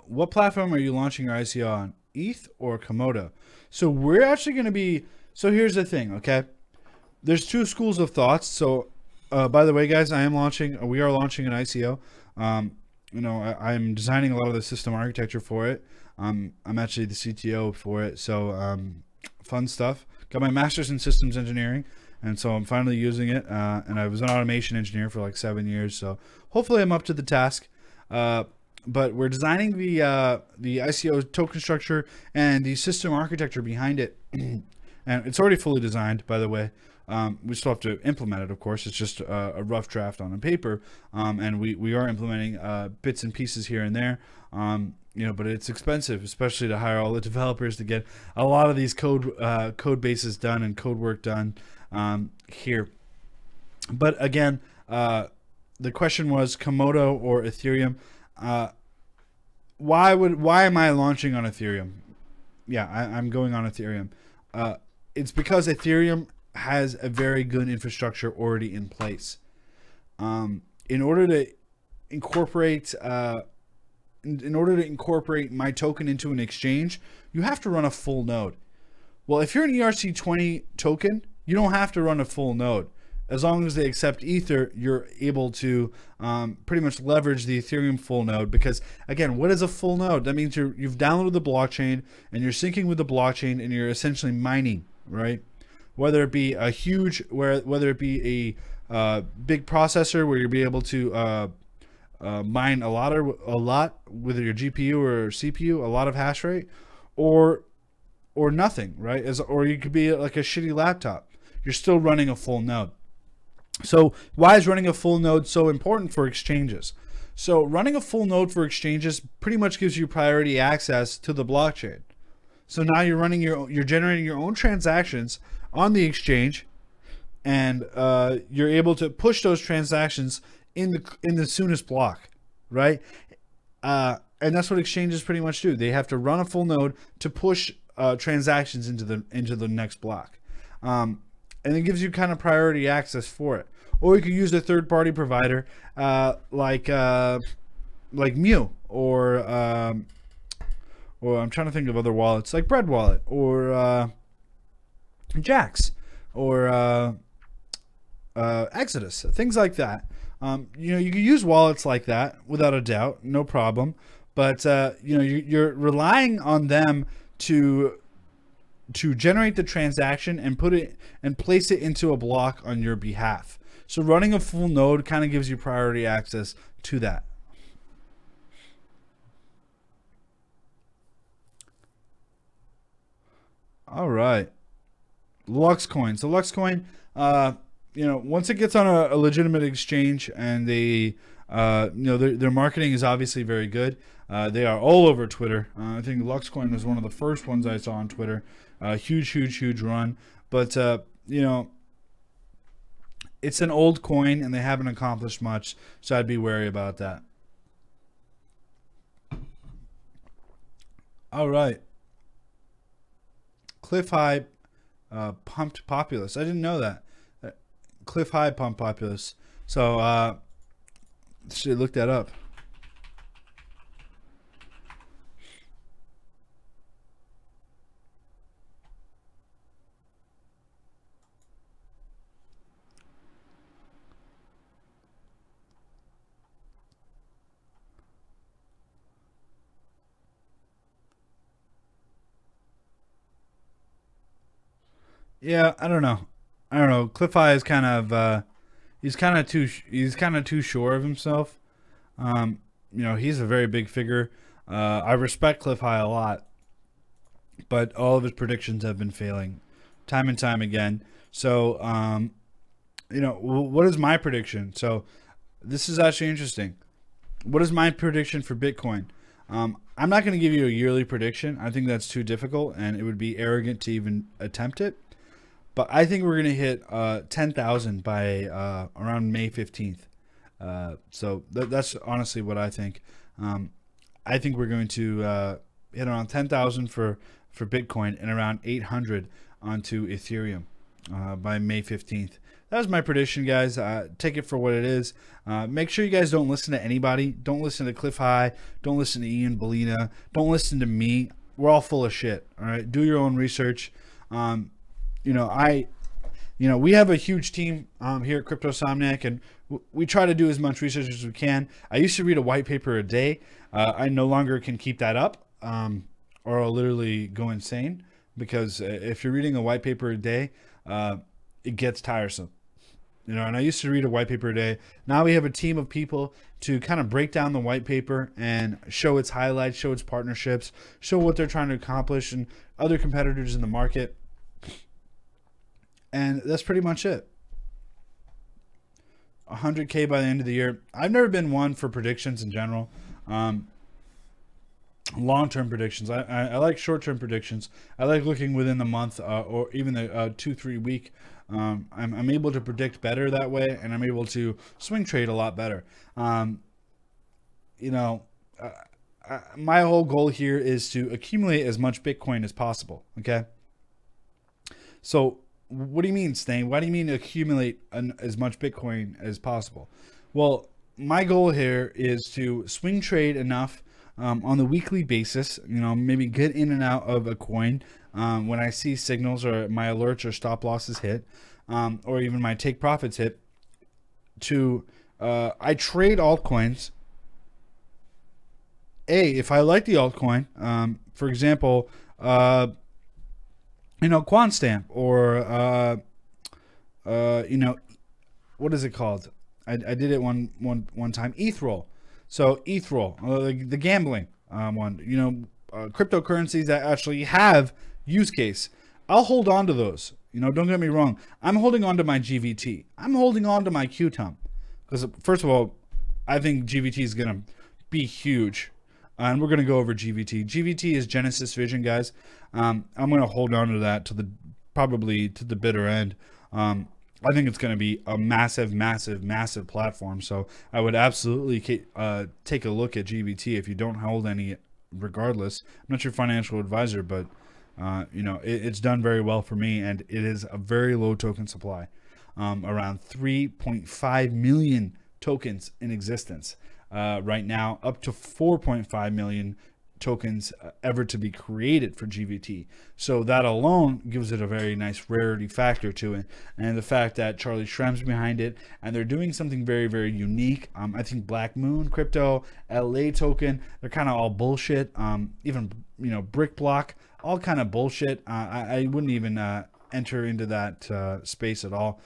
What platform are you launching your ICO on? ETH or Komodo? So we're actually going to be. So here's the thing, okay? There's two schools of thoughts. So, by the way, guys, we are launching an ICO. I'm designing a lot of the system architecture for it. I'm actually the CTO for it. So, fun stuff. Got my master's in systems engineering, and so I'm finally using it. And I was an automation engineer for like 7 years. So hopefully I'm up to the task. But we're designing the ICO token structure and the system architecture behind it. And it's already fully designed, by the way. We still have to implement it, of course. It's just a rough draft on a paper. And we are implementing bits and pieces here and there. But it's expensive, especially to hire all the developers to get a lot of these code bases done and code work done here. But again, the question was Komodo or Ethereum. Why am I launching on Ethereum? Yeah, I'm going on Ethereum. It's because Ethereum has a very good infrastructure already in place. In order to incorporate my token into an exchange, you have to run a full node. Well, if you're an ERC20 token, you don't have to run a full node. As long as they accept Ether, you're able to pretty much leverage the Ethereum full node. Because again, what is a full node? That means you've downloaded the blockchain and you're syncing with the blockchain and you're essentially mining, right? Whether it be a big processor where you'll be able to mine a lot with your GPU or CPU, a lot of hash rate, or nothing, right? Or you could be like a shitty laptop. You're still running a full node. So why is running a full node so important for exchanges? So running a full node for exchanges pretty much gives you priority access to the blockchain. So now you're generating your own transactions on the exchange, and you're able to push those transactions in the soonest block, right? And that's what exchanges pretty much do. They have to run a full node to push transactions into the next block. And it gives you kind of priority access for it. Or you could use a third-party provider like Mu or I'm trying to think of other wallets like Bread Wallet or Jax or Exodus, things like that. You can use wallets like that without a doubt, no problem. But you're relying on them to generate the transaction and place it into a block on your behalf. So running a full node kind of gives you priority access to that. All right, LuxCoin. So LuxCoin, once it gets on a legitimate exchange and they, their marketing is obviously very good. They are all over Twitter. I think LuxCoin was one of the first ones I saw on Twitter. Huge run. But, it's an old coin and they haven't accomplished much. So I'd be wary about that. All right. Cliff High pumped Populous. I didn't know that. Cliff High pumped Populous. So, should look that up. Yeah, I don't know. Cliff High is kind of he's kind of too sure of himself. He's a very big figure. I respect Cliff High a lot, but all of his predictions have been failing time and time again. So, what is my prediction? So this is actually interesting. What is my prediction for Bitcoin? I'm not going to give you a yearly prediction. I think that's too difficult and it would be arrogant to even attempt it. But I think we're going to hit 10,000 by around May 15th. So that's honestly what I think. I think we're going to hit around 10,000 for Bitcoin and around 800 onto Ethereum. by May 15th. That was my prediction, guys. Take it for what it is. Make sure you guys don't listen to anybody. Don't listen to Cliff High. Don't listen to Ian, Balina. Don't listen to me. We're all full of shit. All right, do your own research. We have a huge team here at CryptoSomniac, and we try to do as much research as we can. I used to read a white paper a day. I no longer can keep that up, or I'll literally go insane, because if you're reading a white paper a day, it gets tiresome. And I used to read a white paper a day. Now we have a team of people to kind of break down the white paper and show its highlights, show its partnerships, show what they're trying to accomplish and other competitors in the market. And that's pretty much it. 100K by the end of the year. I've never been one for predictions in general. Long-term predictions. I like short-term predictions. I like looking within the month or even the 2-3 week. I'm able to predict better that way, and I'm able to swing trade a lot better. My whole goal here is to accumulate as much Bitcoin as possible. Okay. So what do you mean, Sneh? Why do you mean accumulate as much Bitcoin as possible? Well, my goal here is to swing trade enough on the weekly basis, maybe get in and out of a coin when I see signals or my alerts or stop losses hit, or even my take profits hit. I trade altcoins. If I like the altcoin, for example, QuantStamp, or what is it called? I did it one time. ETHROLL. So ETHROLL, the gambling one. Cryptocurrencies that actually have use case. I'll hold on to those. Don't get me wrong. I'm holding on to my GVT. I'm holding on to my QTUM, because first of all, I think GVT is gonna be huge. And we're going to go over GVT. GVT is Genesis Vision, guys. I'm going to hold on to that probably to the bitter end. I think it's going to be a massive, massive, massive platform. So I would absolutely take a look at GVT if you don't hold any, regardless. I'm not your financial advisor, but it's done very well for me, and it is a very low token supply. Around 3.5 million tokens in existence. Right now, up to 4.5 million tokens ever to be created for GVT. So that alone gives it a very nice rarity factor to it. And the fact that Charlie Shrem's behind it, and they're doing something very, very unique. I think Black Moon Crypto, LA token, they're kind of all bullshit. Even, Brick Block, all kind of bullshit. I wouldn't even enter into that space at all.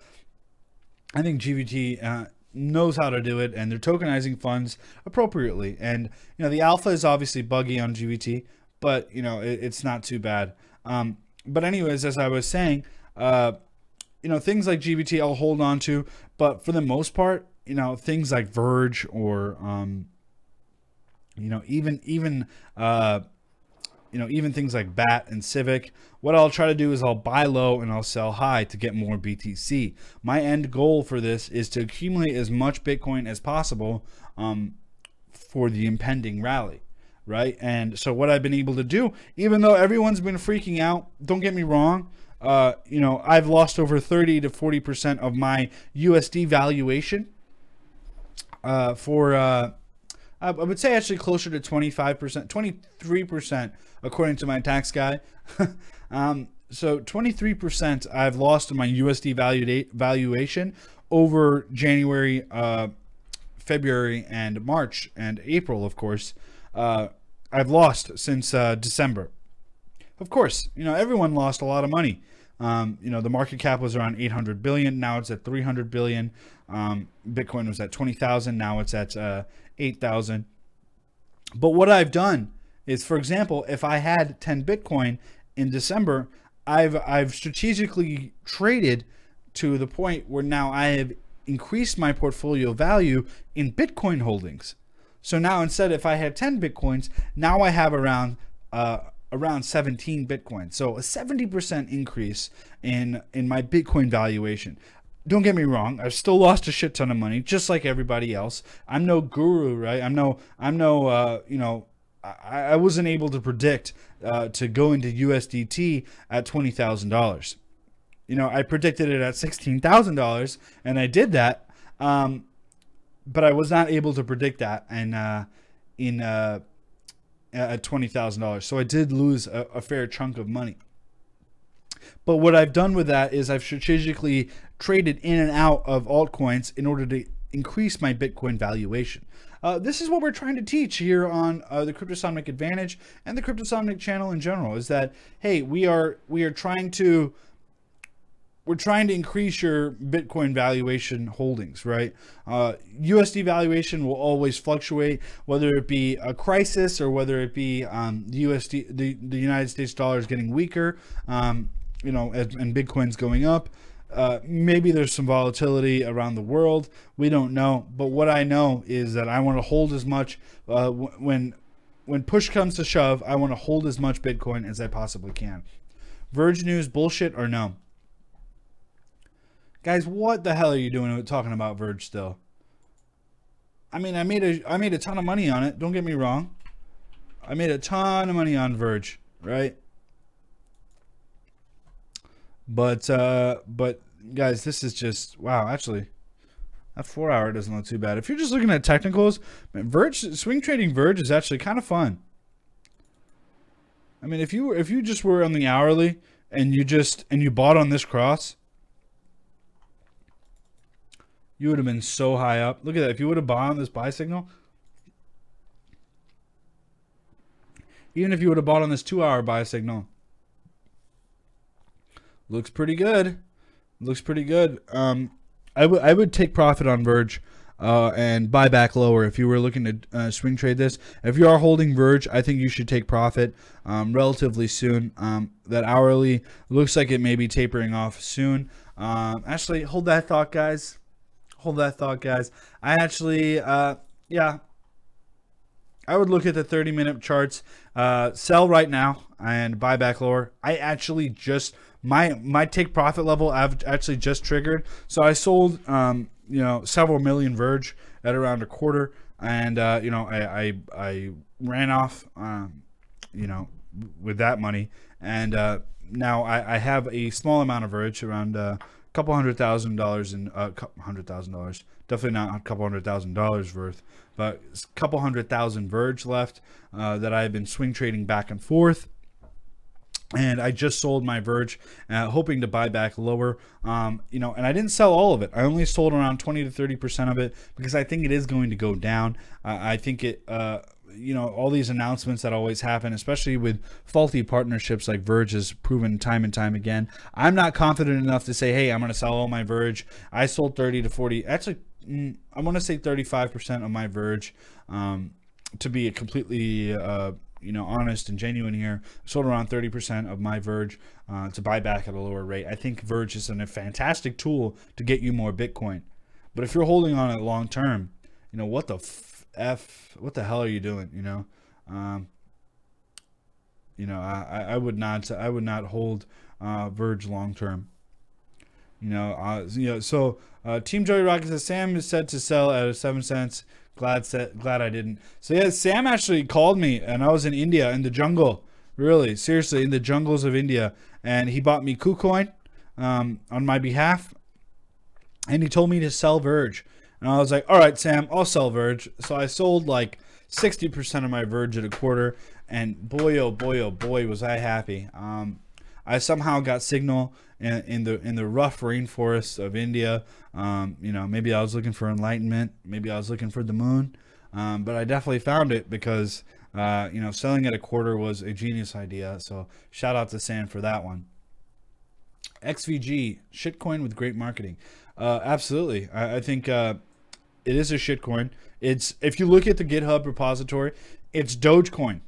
I think GVT knows how to do it, and they're tokenizing funds appropriately. And the alpha is obviously buggy on GVT, but it's not too bad. But anyways, as I was saying, things like GVT I'll hold on to, but for the most part, things like Verge, or even things like BAT and Civic, what I'll try to do is I'll buy low and I'll sell high to get more BTC. My end goal for this is to accumulate as much Bitcoin as possible for the impending rally, right? And so what I've been able to do, even though everyone's been freaking out, don't get me wrong, I've lost over 30 to 40% of my USD valuation I would say actually closer to 25%, 23%, according to my tax guy. So 23% I've lost in my USD valuation over January, February, and March, and April, of course. I've lost since December. Of course, everyone lost a lot of money. The market cap was around 800 billion. Now it's at 300 billion. Bitcoin was at 20,000. Now it's at 8,000. But what I've done is, for example, if I had 10 Bitcoin in December, I've strategically traded to the point where now I have increased my portfolio value in Bitcoin holdings. So now instead, if I had 10 Bitcoins, now I have around 17 Bitcoin. So a 70% increase in my Bitcoin valuation. Don't get me wrong, I've still lost a shit ton of money, just like everybody else. I'm no guru, right? I wasn't able to predict to go into USDT at $20,000. you know, I predicted it at $16,000, and I did that. But I was not able to predict that at $20,000. So I did lose a fair chunk of money. But what I've done with that is I've strategically traded in and out of altcoins in order to increase my Bitcoin valuation. This is what we're trying to teach here on the Cryptosomnic Advantage and the Cryptosomnic channel in general, is that, hey, we are trying to increase your Bitcoin valuation holdings, right? USD valuation will always fluctuate, whether it be a crisis or whether it be the United States dollar is getting weaker, you know, and Bitcoin's going up. Maybe there's some volatility around the world. We don't know. But what I know is that I want to hold as much, when push comes to shove, I want to hold as much Bitcoin as I possibly can. Verge news, bullshit or no? Guys, what the hell are you doing talking about Verge still? I mean, I made a ton of money on it. Don't get me wrong. I made a ton of money on Verge, right? But guys, this is just, wow, actually that 4 hour doesn't look too bad. If you're just looking at technicals, man, swing trading Verge is actually kind of fun. I mean, if you just were on the hourly and you bought on this cross, you would have been so high up. Look at that. If you would have bought on this buy signal, even if you would have bought on this 2 hour buy signal, looks pretty good. Looks pretty good. I would take profit on Verge and buy back lower if you were looking to swing trade this. If you are holding Verge, I think you should take profit relatively soon. That hourly looks like it may be tapering off soon. Actually, hold that thought, guys. Hold that thought, guys. I actually, yeah, I would look at the 30-minute charts, sell right now and buy back lower. I actually just, my take profit level I've actually just triggered. So I sold, you know, several million Verge at around a quarter, and you know, I ran off, you know, with that money, and now I have a small amount of Verge, around couple $100,000 in $100,000, definitely not a couple $100,000 worth, but a couple 100,000 Verge left that I've been swing trading back and forth. And I just sold my Verge, hoping to buy back lower, you know, and I didn't sell all of it. I only sold around 20 to 30% of it because I think it is going to go down. I think it, you know, all these announcements that always happen, especially with faulty partnerships like Verge has proven time and time again. I'm not confident enough to say, hey, I'm going to sell all my Verge. I sold 30 to 40. Actually, I want to say 35% of my Verge, to be a completely, you know, honest and genuine here. I sold around 30% of my Verge to buy back at a lower rate. I think Verge is a fantastic tool to get you more Bitcoin. But if you're holding on it long term, you know, what the what the hell are you doing? You know, I would not hold Verge long term. You know, so Team Joey Rocket says Sam is said to sell at 7 cents. Glad I didn't. So yeah, Sam actually called me, and I was in India, in the jungle, really, seriously, in the jungles of India, and he bought me KuCoin on my behalf, and he told me to sell Verge. And I was like, all right, Sam, I'll sell Verge. So I sold like 60% of my Verge at a quarter, and boy, oh boy, was I happy. I somehow got signal in the rough rainforests of India. You know, maybe I was looking for enlightenment, maybe I was looking for the moon, but I definitely found it because you know, selling at a quarter was a genius idea. So shout out to Sam for that one. XVG, shitcoin with great marketing. Absolutely, I think it is a shitcoin. It's, if you look at the GitHub repository, it's Dogecoin.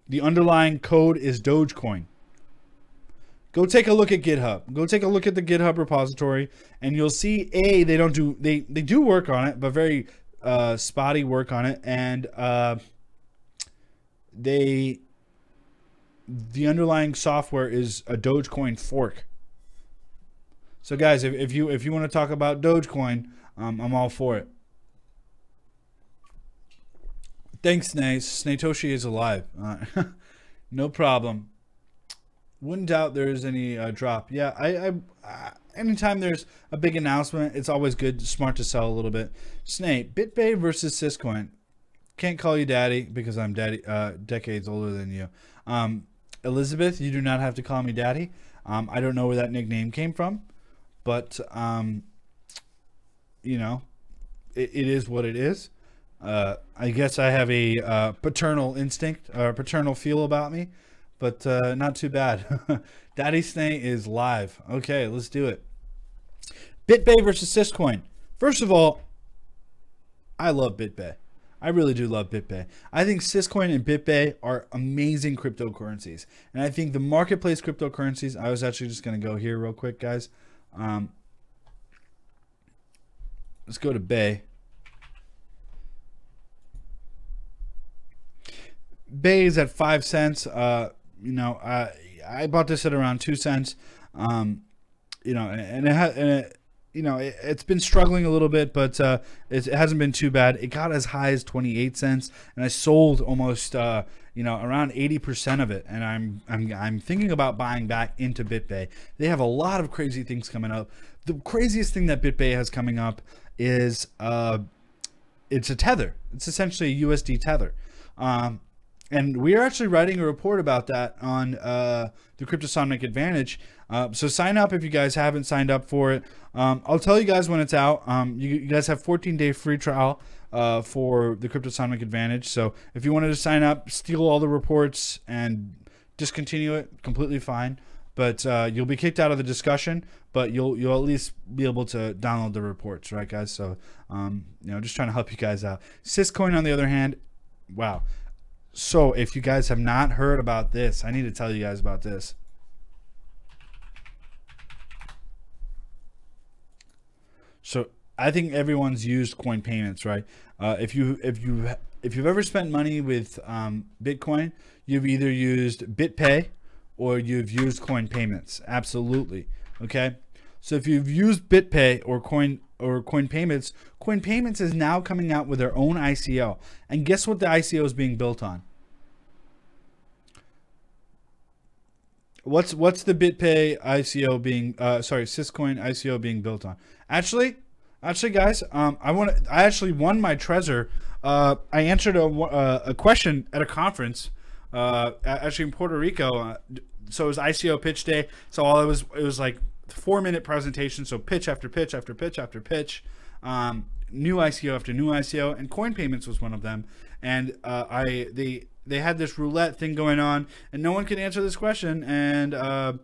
The underlying code is Dogecoin. Go take a look at GitHub. Go take a look at the GitHub repository, and you'll see they do work on it, but very spotty work on it, and the underlying software is a Dogecoin fork. So guys, if you want to talk about Dogecoin, I'm all for it. Thanks, Sneh. Sneh Toshi is alive. No problem. Wouldn't doubt there's any drop. Yeah, anytime there's a big announcement, it's always good, smart to sell a little bit. Sneh, BitBay versus Syscoin. Can't call you daddy because I'm decades older than you. Elizabeth, you do not have to call me daddy. I don't know where that nickname came from, but you know, it is what it is. I guess I have a paternal instinct or paternal feel about me, but not too bad. Daddy Sneh is live. Okay, let's do it. BitBay versus Syscoin. First of all, I love BitBay. I really do love BitBay. I think Syscoin and BitBay are amazing cryptocurrencies. And I think the marketplace cryptocurrencies, I was actually just going to go here real quick, guys. Let's go to Bay. Bay is at 5 cents. You know, I bought this at around 2 cents. You know, and it's been struggling a little bit, but it hasn't been too bad. It got as high as 28 cents, and I sold almost you know, around 80% of it. And I'm thinking about buying back into BitBay. They have a lot of crazy things coming up. The craziest thing that BitBay has coming up is it's a tether. It's essentially a USD tether. And we are actually writing a report about that on the Cryptosonic Advantage. So sign up if you guys haven't signed up for it. I'll tell you guys when it's out. You guys have 14-day free trial for the Cryptosonic Advantage. So if you wanted to sign up, steal all the reports and discontinue it, completely fine. But you'll be kicked out of the discussion, but you'll at least be able to download the reports, right, guys? So you know, just trying to help you guys out. Syscoin, on the other hand, wow. So if you guys have not heard about this, I need to tell you guys about this. So I think everyone's used coin payments, right? If you've ever spent money with Bitcoin, you've either used BitPay or you've used coin payments. Absolutely. Okay. So if you've used BitPay or coin payments is now coming out with their own ICO. And guess what the ICO is being built on? What's the BitPay ICO being Syscoin ICO being built on? Actually guys, I actually won my Trezor. I answered a question at a conference actually in Puerto Rico. So it was ICO pitch day. So it was like 4-minute presentation. So pitch after pitch after pitch after pitch. New ICO after new ICO, and coin payments was one of them. And they had this roulette thing going on, and no one could answer this question. And I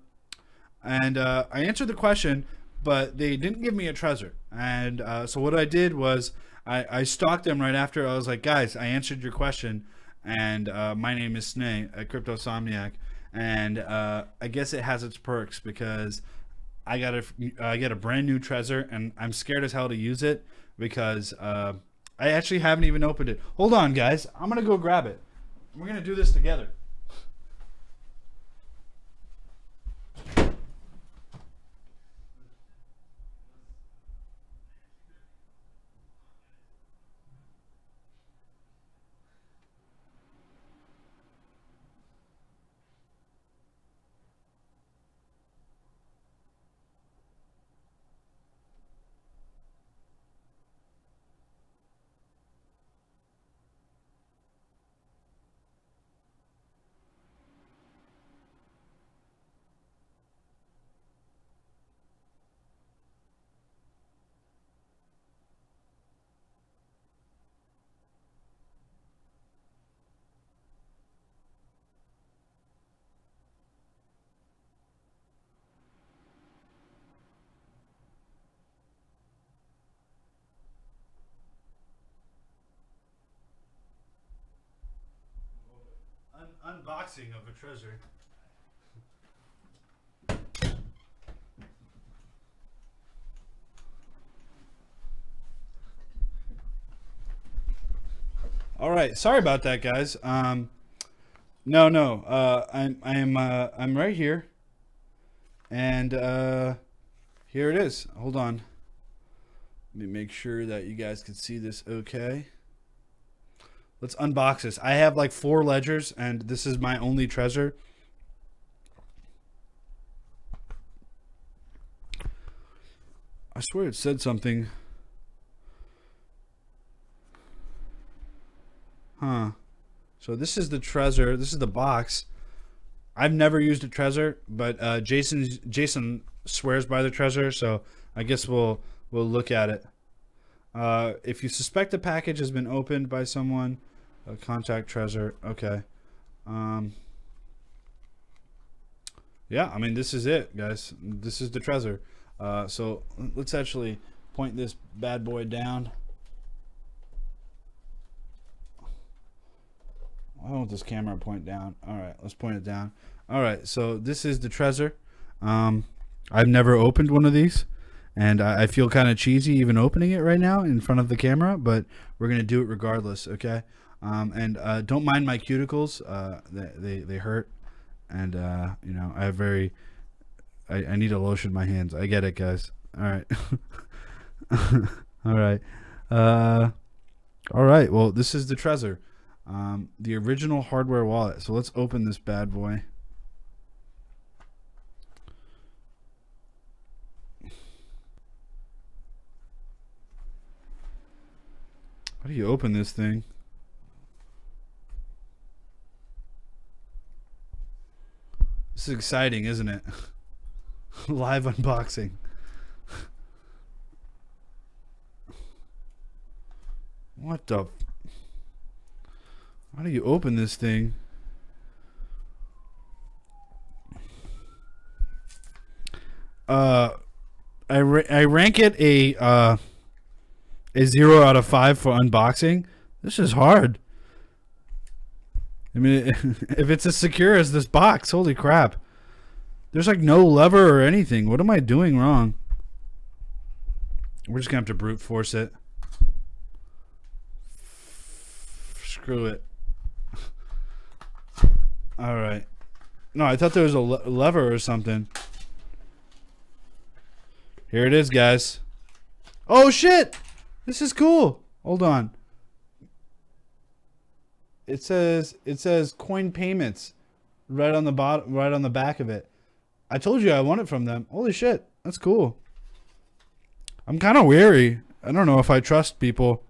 answered the question, but they didn't give me a Trezor. And so what I did was I stalked them right after. I was like, guys, I answered your question, and my name is Sneh, a Cryptosomniac, and I guess it has its perks because I get a brand new Trezor, and I'm scared as hell to use it because I actually haven't even opened it. Hold on, guys. I'm gonna go grab it. We're gonna do this together. Unboxing of a Trezor. All right, sorry about that, guys. I'm right here, and here it is. Hold on. Let me make sure that you guys can see this okay. Let's unbox this. I have like 4 ledgers, and this is my only Trezor. I swear it said something. Huh. So this is the Trezor. This is the box. I've never used a Trezor, but Jason swears by the Trezor, so I guess we'll look at it. If you suspect a package has been opened by someone, contact Trezor. Okay. Yeah, I mean, this is it, guys. This is the Trezor. So let's actually point this bad boy down. I don't want this camera to point down. All right, let's point it down. All right, so this is the Trezor. I've never opened one of these, and I feel kind of cheesy even opening it right now in front of the camera, but we're gonna do it regardless, okay? And don't mind my cuticles. They hurt, and you know, I need to lotion my hands. I get it, guys. All right. All right. All right. Well, this is the Trezor, the original hardware wallet. So let's open this bad boy. How do you open this thing? This is exciting, isn't it? Live unboxing. What the? How do you open this thing? I rank it a 0 out of 5 for unboxing. This is hard. I mean, if it's as secure as this box, holy crap. There's like no lever or anything. What am I doing wrong? We're just gonna have to brute force it. Screw it. All right. No, I thought there was a lever or something. Here it is, guys. Oh shit! This is cool. Hold on. It says coin payments right on the bottom, right on the back of it. I told you I want it from them. Holy shit, that's cool. I'm kind of wary. I don't know if I trust people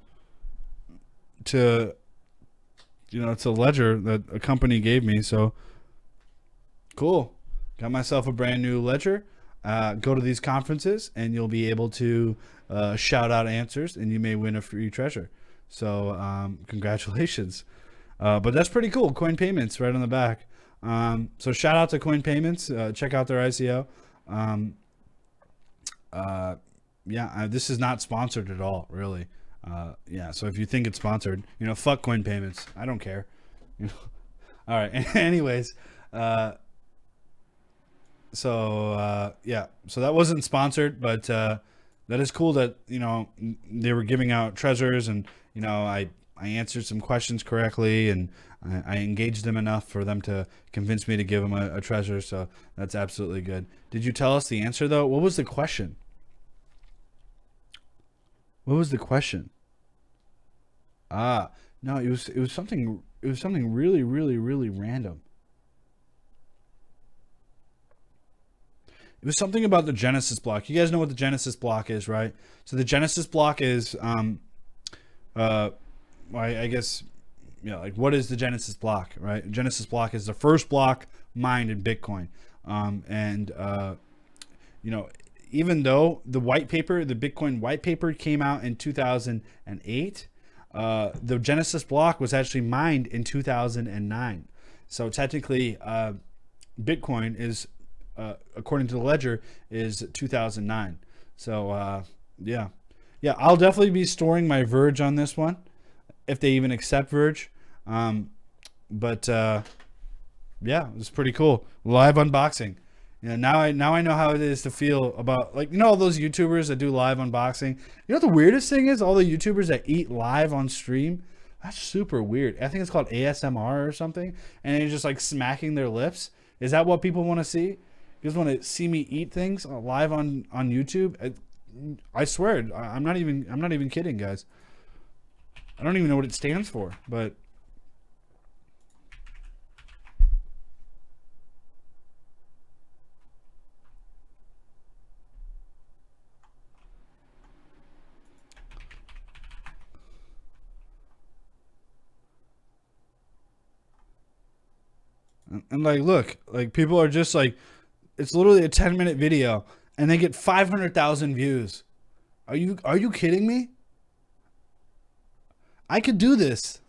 to, you know, it's a ledger that a company gave me. So cool. Got myself a brand new ledger. Go to these conferences and you'll be able to shout out answers and you may win a free treasure. So congratulations. But that's pretty cool. Coin payments right on the back. So shout out to Coin Payments. Check out their ICO. Yeah, this is not sponsored at all, really. Yeah, so if you think it's sponsored, you know, fuck Coin Payments. I don't care. You know? All right. Anyways, yeah, so that wasn't sponsored, but that is cool that, you know, they were giving out treasures, and, you know, I answered some questions correctly, and I engaged them enough for them to convince me to give them a treasure. So that's absolutely good. Did you tell us the answer though? What was the question? What was the question? No, it was something really random. It was something about the Genesis block. You guys know what the Genesis block is, right? So the Genesis block is I guess, you know, like, what is the Genesis block, right? Genesis block is the first block mined in Bitcoin. You know, even though the white paper, the Bitcoin white paper came out in 2008, the Genesis block was actually mined in 2009. So technically, Bitcoin is, according to the ledger, is 2009. So, yeah. Yeah, I'll definitely be storing my Verge on this one, if they even accept Verge. Yeah, it's pretty cool. Live unboxing. You know, now I know how it is to feel about, like, you know, all those YouTubers that do live unboxing. You know what the weirdest thing is? All the YouTubers that eat live on stream. That's super weird. I think it's called ASMR or something. And they're just like smacking their lips. Is that what people want to see? You guys want to see me eat things live on YouTube? I swear, I'm not even kidding, guys. I don't even know what it stands for, but And like, look, like people are just like, it's literally a 10-minute video and they get 500,000 views. Are you kidding me? I could do this.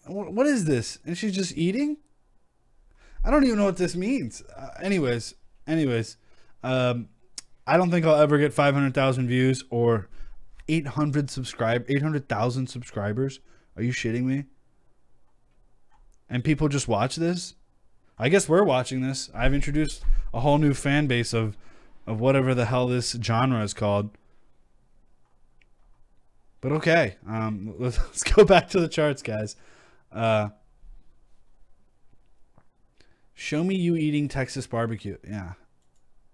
What is this? And she's just eating? I don't even know what this means. Anyways, I don't think I'll ever get 500,000 views or 800,000 subscribers. Are you shitting me? And people just watch this? I guess we're watching this. I've introduced a whole new fan base of whatever the hell this genre is called. But okay, let's go back to the charts, guys. Show me you eating Texas barbecue. Yeah,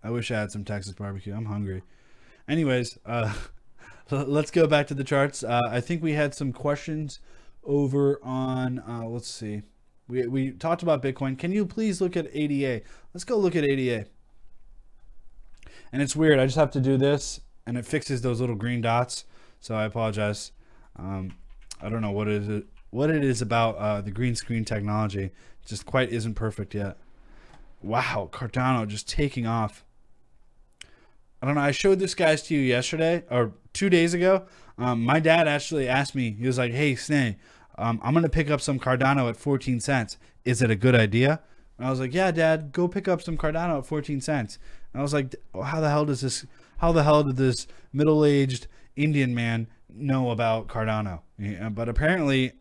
I wish I had some Texas barbecue. I'm hungry. Anyways, let's go back to the charts. I think we had some questions over on, let's see. We talked about Bitcoin. Can you please look at ADA? Let's go look at ADA. And it's weird. I just have to do this, and it fixes those little green dots. So I apologize. I don't know what it is about the green screen technology. It just quite isn't perfect yet. Wow, Cardano just taking off. I don't know. I showed this guys to you yesterday or 2 days ago. My dad actually asked me. He was like, "Hey, Sneh, I'm going to pick up some Cardano at 14 cents. Is it a good idea?" And I was like, "Yeah, Dad, go pick up some Cardano at 14 cents." And I was like, how the hell did this middle-aged Indian man know about Cardano? Yeah, but apparently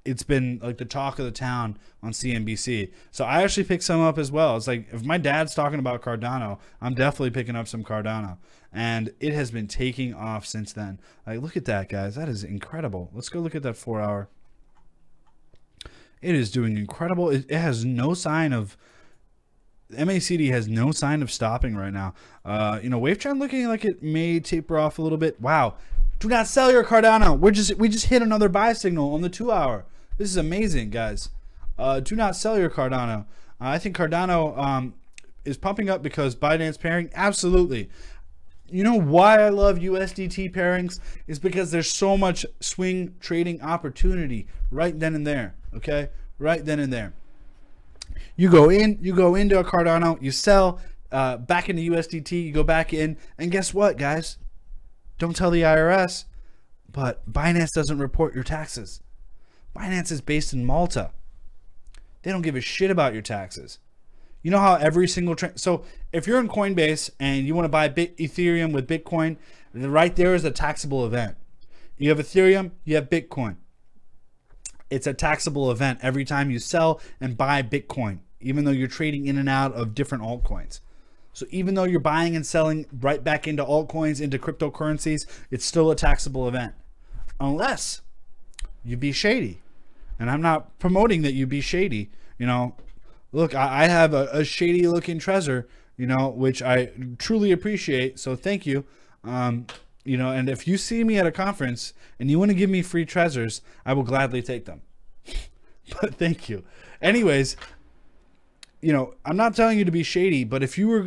it's been like the talk of the town on CNBC. So I actually picked some up as well. It's like, if my dad's talking about Cardano, I'm definitely picking up some Cardano. And it has been taking off since then. Like, look at that, guys. That is incredible. Let's go look at that 4-hour. It is doing incredible. It has no sign of, MACD has no sign of stopping right now. Wave trend looking like it may taper off a little bit. Wow. Do not sell your Cardano. We just hit another buy signal on the 2-hour. This is amazing, guys. Do not sell your Cardano. I think Cardano is pumping up because Binance pairing. Absolutely. You know why I love USDT pairings? Is because there's so much swing trading opportunity right then and there. Okay, right then and there. You go into a Cardano, you sell back into USDT, you go back in, and guess what, guys? Don't tell the IRS, but Binance doesn't report your taxes. Binance is based in Malta. They don't give a shit about your taxes. You know how every single so if you're in Coinbase and you want to buy Ethereum with Bitcoin, right there is a taxable event. You have Ethereum, you have Bitcoin. It's a taxable event every time you sell and buy Bitcoin, even though you're trading in and out of different altcoins. So even though you're buying and selling right back into altcoins, into cryptocurrencies, it's still a taxable event. Unless you be shady. And I'm not promoting that you be shady. Look, I have a shady looking treasure, which I truly appreciate. So thank you. And if you see me at a conference and you want to give me free treasures, I will gladly take them. But thank you. Anyways, I'm not telling you to be shady, but if you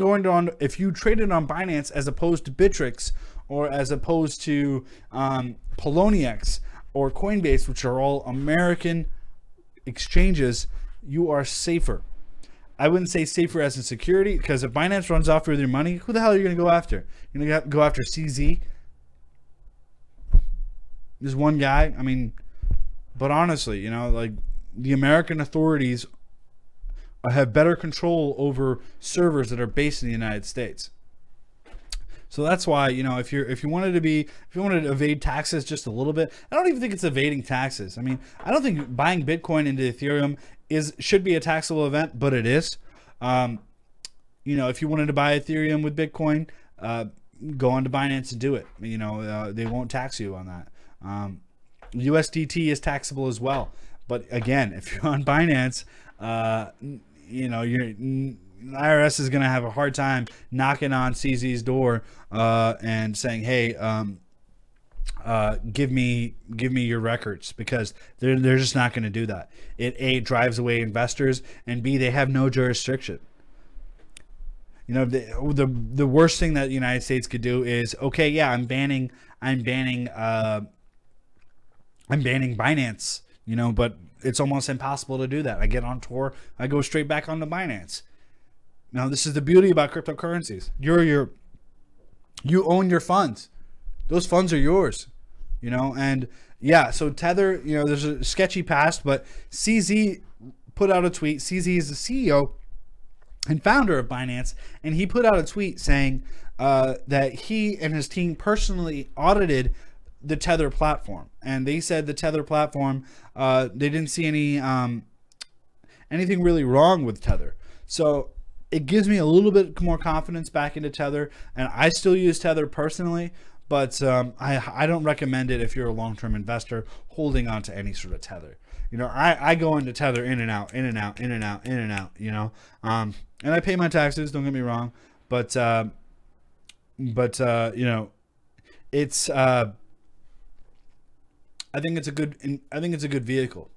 traded on Binance as opposed to Bittrex or as opposed to Poloniex or Coinbase, which are all American exchanges, you are safer. I wouldn't say safer as in security, because if Binance runs off with your money, who the hell are you going to go after? You're going to go after CZ? There's one guy. I mean, but honestly, like the American authorities have better control over servers that are based in the United States. So that's why, if you wanted to evade taxes just a little bit, I don't even think it's evading taxes. I mean, I don't think buying Bitcoin into Ethereum should be a taxable event, but it is. If you wanted to buy Ethereum with Bitcoin, go on to Binance and do it. They won't tax you on that. USDT is taxable as well. But again, if you're on Binance, IRS is going to have a hard time knocking on CZ's door and saying, "Hey, give me your records," because they're just not going to do that. It A, drives away investors, and B, they have no jurisdiction. The worst thing that the United States could do is, okay, yeah, I'm banning Binance but it's almost impossible to do that. I get on Tor, I go straight back onto Binance. Now, this is the beauty about cryptocurrencies. You own your funds. Those funds are yours, and yeah, so Tether, there's a sketchy past, but CZ put out a tweet. CZ is the CEO and founder of Binance, and he put out a tweet saying that he and his team personally audited the Tether platform, and they said the Tether platform, they didn't see anything really wrong with Tether. So it gives me a little bit more confidence back into Tether, and I still use Tether personally, but I don't recommend it if you're a long-term investor holding on to any sort of Tether. I go into Tether in and out, in and out, in and out, in and out, and I pay my taxes, don't get me wrong, but it's I think it's a good vehicle.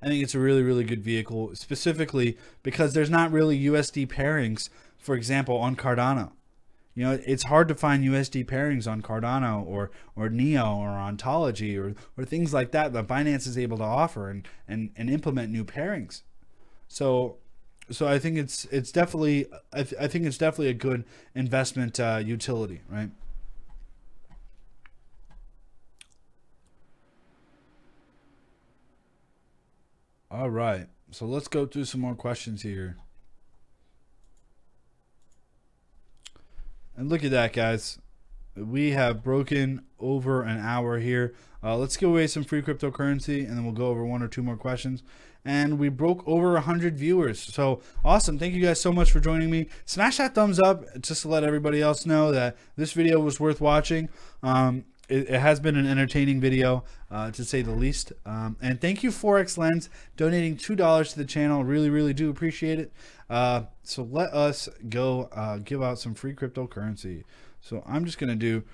I think it's a really, really good vehicle, specifically because there's not really USD pairings, for example, on Cardano. It's hard to find USD pairings on Cardano or Neo or Ontology or things like that Binance is able to offer and implement new pairings. So I think it's definitely a good investment utility, right? All right, so let's go through some more questions here. And look at that, guys. We have broken over an hour here. Let's give away some free cryptocurrency, and then we'll go over one or two more questions. And we broke over 100 viewers. So awesome. Thank you guys so much for joining me. Smash that thumbs up just to let everybody else know that this video was worth watching. It has been an entertaining video, to say the least. And thank you, Forex Lens, donating $2 to the channel. Really, really do appreciate it. So let us go give out some free cryptocurrency. So I'm just going to do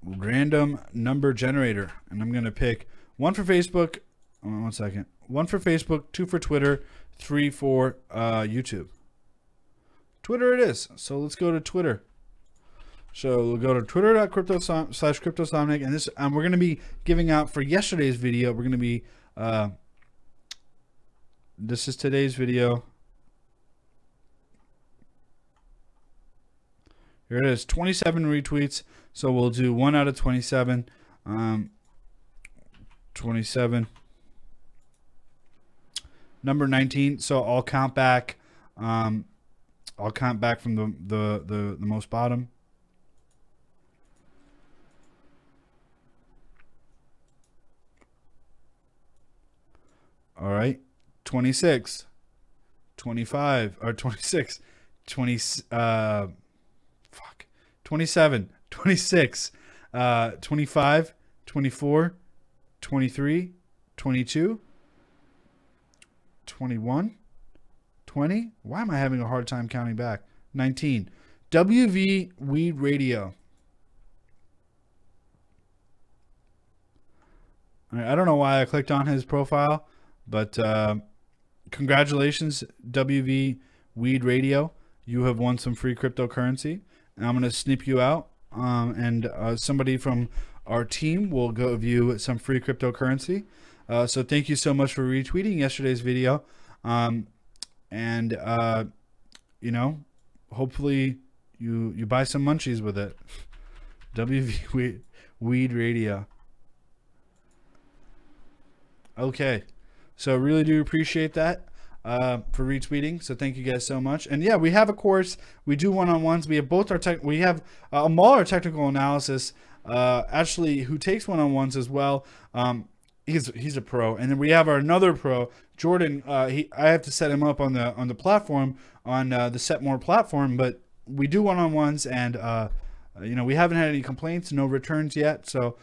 random number generator. And I'm going to pick one for Facebook. One second. One for Facebook, two for Twitter, three for YouTube. Twitter it is. So let's go to Twitter. So we'll go to twitter.crypto/cryptosomnic, and this we're going to be giving out for yesterday's video. We're going to be this is today's video. Here it is, 27 retweets. So we'll do 1 out of 27. 27. Number 19. So I'll count back. I'll count back from the most bottom. All right. 26, 25, or 26, 27, 26, 25, 24, 23, 22, 21, 20. Why am I having a hard time counting back? 19. WV Weed Radio. All right, I don't know why I clicked on his profile, but congratulations, WV Weed Radio. You have won some free cryptocurrency. And I'm going to snip you out, and somebody from our team will go view some free cryptocurrency. So thank you so much for retweeting yesterday's video. Hopefully you buy some munchies with it. WV Weed Radio. Okay, so really do appreciate that for retweeting. So thank you guys so much. And yeah, we have a course. We do one-on-ones. We have both our we have Mahler technical analysis, actually, who takes one-on-ones as well. He's a pro, and then we have our another pro, Jordan. I have to set him up on the platform, on the Set More platform, but we do one-on-ones, and we haven't had any complaints, no returns yet. So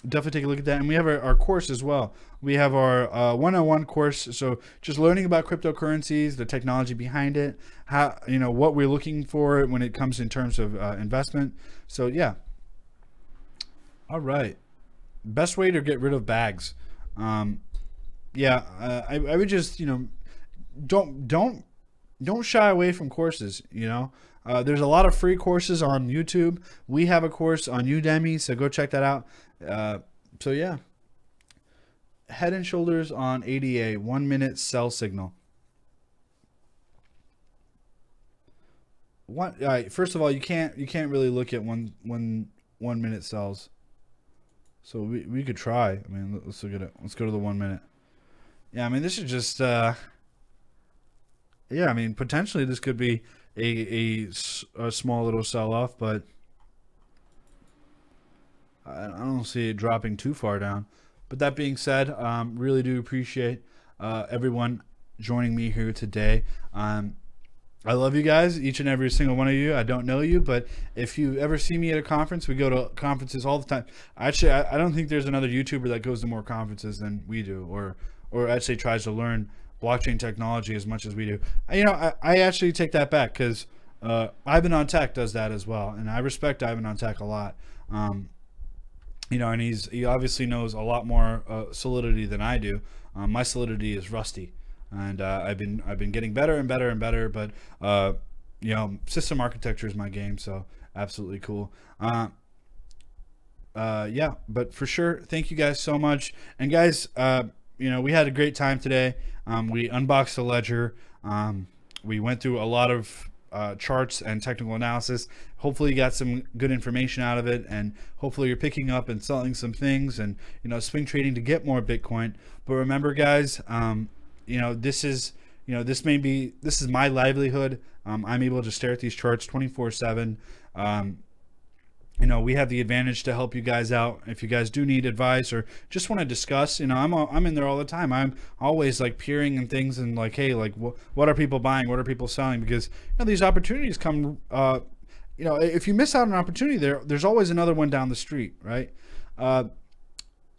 definitely take a look at that. And we have our course as well. We have our 101 course, so just learning about cryptocurrencies, the technology behind it, how what we're looking for when it comes in terms of investment. So yeah. All right. Best way to get rid of bags. I would just don't shy away from courses. There's a lot of free courses on YouTube. We have a course on Udemy, so go check that out. So yeah, head and shoulders on ADA, 1 minute sell signal. First of all, you can't really look at one minute sells. So we could try. I mean, let's look at it. Let's go to the 1 minute. Yeah, I mean, this is just yeah, I mean, potentially this could be a small little sell off, but I don't see it dropping too far down. But that being said, really do appreciate everyone joining me here today. I love you guys, each and every single one of you. I don't know you, but if you ever see me at a conference, we go to conferences all the time. Actually, I don't think there's another YouTuber that goes to more conferences than we do, or actually tries to learn blockchain technology as much as we do. You know, I actually take that back, because Ivan on Tech does that as well, and I respect Ivan on Tech a lot. You know, and he obviously knows a lot more Solidity than I do. My Solidity is rusty. And I've been getting better and better and better, but you know, system architecture is my game, so absolutely cool. Yeah, but for sure, thank you guys so much. And guys, you know, we had a great time today. We unboxed the ledger. We went through a lot of charts and technical analysis. Hopefully you got some good information out of it, and hopefully you're picking up and selling some things, and you know, swing trading to get more Bitcoin. But remember, guys, you know, this is my livelihood. I'm able to stare at these charts 24/7. You know, we have the advantage to help you guys out. If you guys do need advice or just want to discuss, you know, I'm in there all the time. I'm always like peering and things, and like, hey, like what are people buying? What are people selling? Because you know, these opportunities come. You know, if you miss out on an opportunity, there's always another one down the street, right?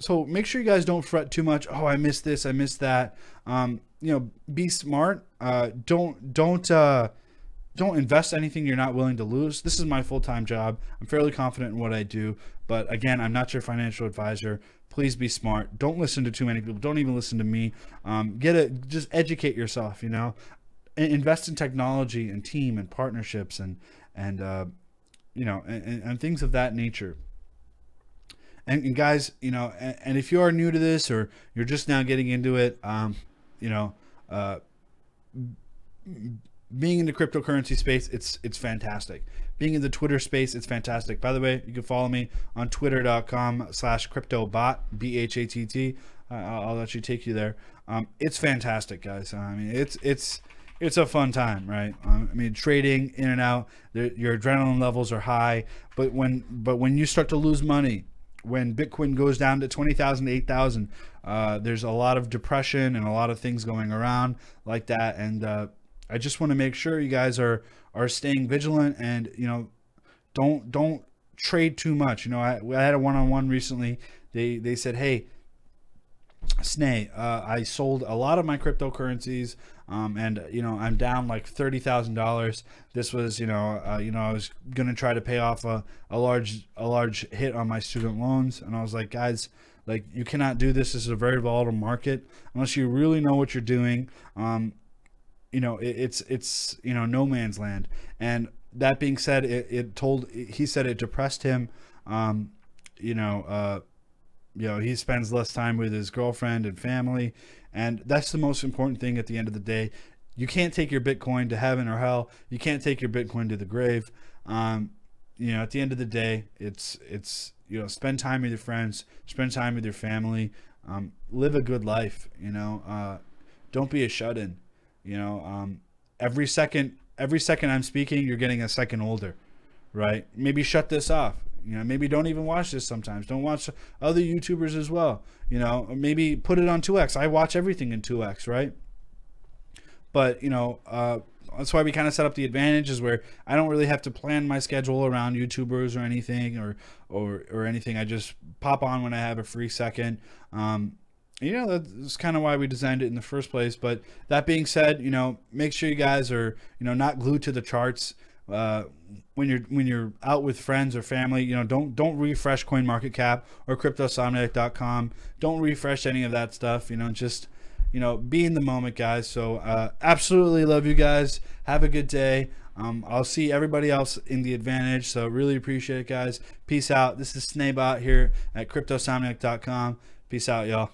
So make sure you guys don't fret too much. Oh, I missed this, I missed that. You know, be smart. Don't invest anything you're not willing to lose. This is my full-time job. I'm fairly confident in what I do, but again, I'm not your financial advisor. Please be smart. Don't listen to too many people. Don't even listen to me. Just educate yourself. You know, invest in technology and team and partnerships and you know, and things of that nature. And guys, you know, and if you are new to this or you're just now getting into it, you know, being in the cryptocurrency space, it's fantastic. Being in the Twitter space, it's fantastic. By the way, you can follow me on twitter.com/cryptobot, BHATT. I'll actually take you there. It's fantastic, guys. I mean, it's a fun time, right? I mean, trading in and out, your adrenaline levels are high, but when you start to lose money, when Bitcoin goes down to 20,000 to 8,000, there's a lot of depression and a lot of things going around like that. And I just want to make sure you guys are staying vigilant, and you know, don't trade too much. You know, I had a one-on-one recently. They said, hey, Sneh, I sold a lot of my cryptocurrencies, and you know, I'm down like $30,000. This was, you know, I was gonna try to pay off a large hit on my student loans, and I was like, guys, like, you cannot do this. This is a very volatile market unless you really know what you're doing. You know, it's you know, no man's land. And that being said, he said it depressed him. You know, he spends less time with his girlfriend and family, and that's the most important thing at the end of the day. You can't take your Bitcoin to heaven or hell. You can't take your Bitcoin to the grave. You know, at the end of the day, it's you know, spend time with your friends, spend time with your family, live a good life. You know, don't be a shut-in. You know, every second I'm speaking, you're getting a second older, right? Maybe shut this off. You know, maybe don't even watch this sometimes. Don't watch other YouTubers as well. You know, maybe put it on 2x. I watch everything in 2x, right? But, you know, that's why we kind of set up the advantages where I don't really have to plan my schedule around YouTubers or anything or anything. I just pop on when I have a free second. You know, that's kind of why we designed it in the first place. But that being said, you know, make sure you guys are, you know, not glued to the charts. When you're out with friends or family, you know, don't refresh CoinMarketCap or CryptoSomniac.com. Don't refresh any of that stuff. You know, just, you know, be in the moment, guys. So absolutely love you guys. Have a good day. I'll see everybody else in the advantage. So really appreciate it, guys. Peace out. This is Sneh here at CryptoSomniac.com. Peace out, y'all.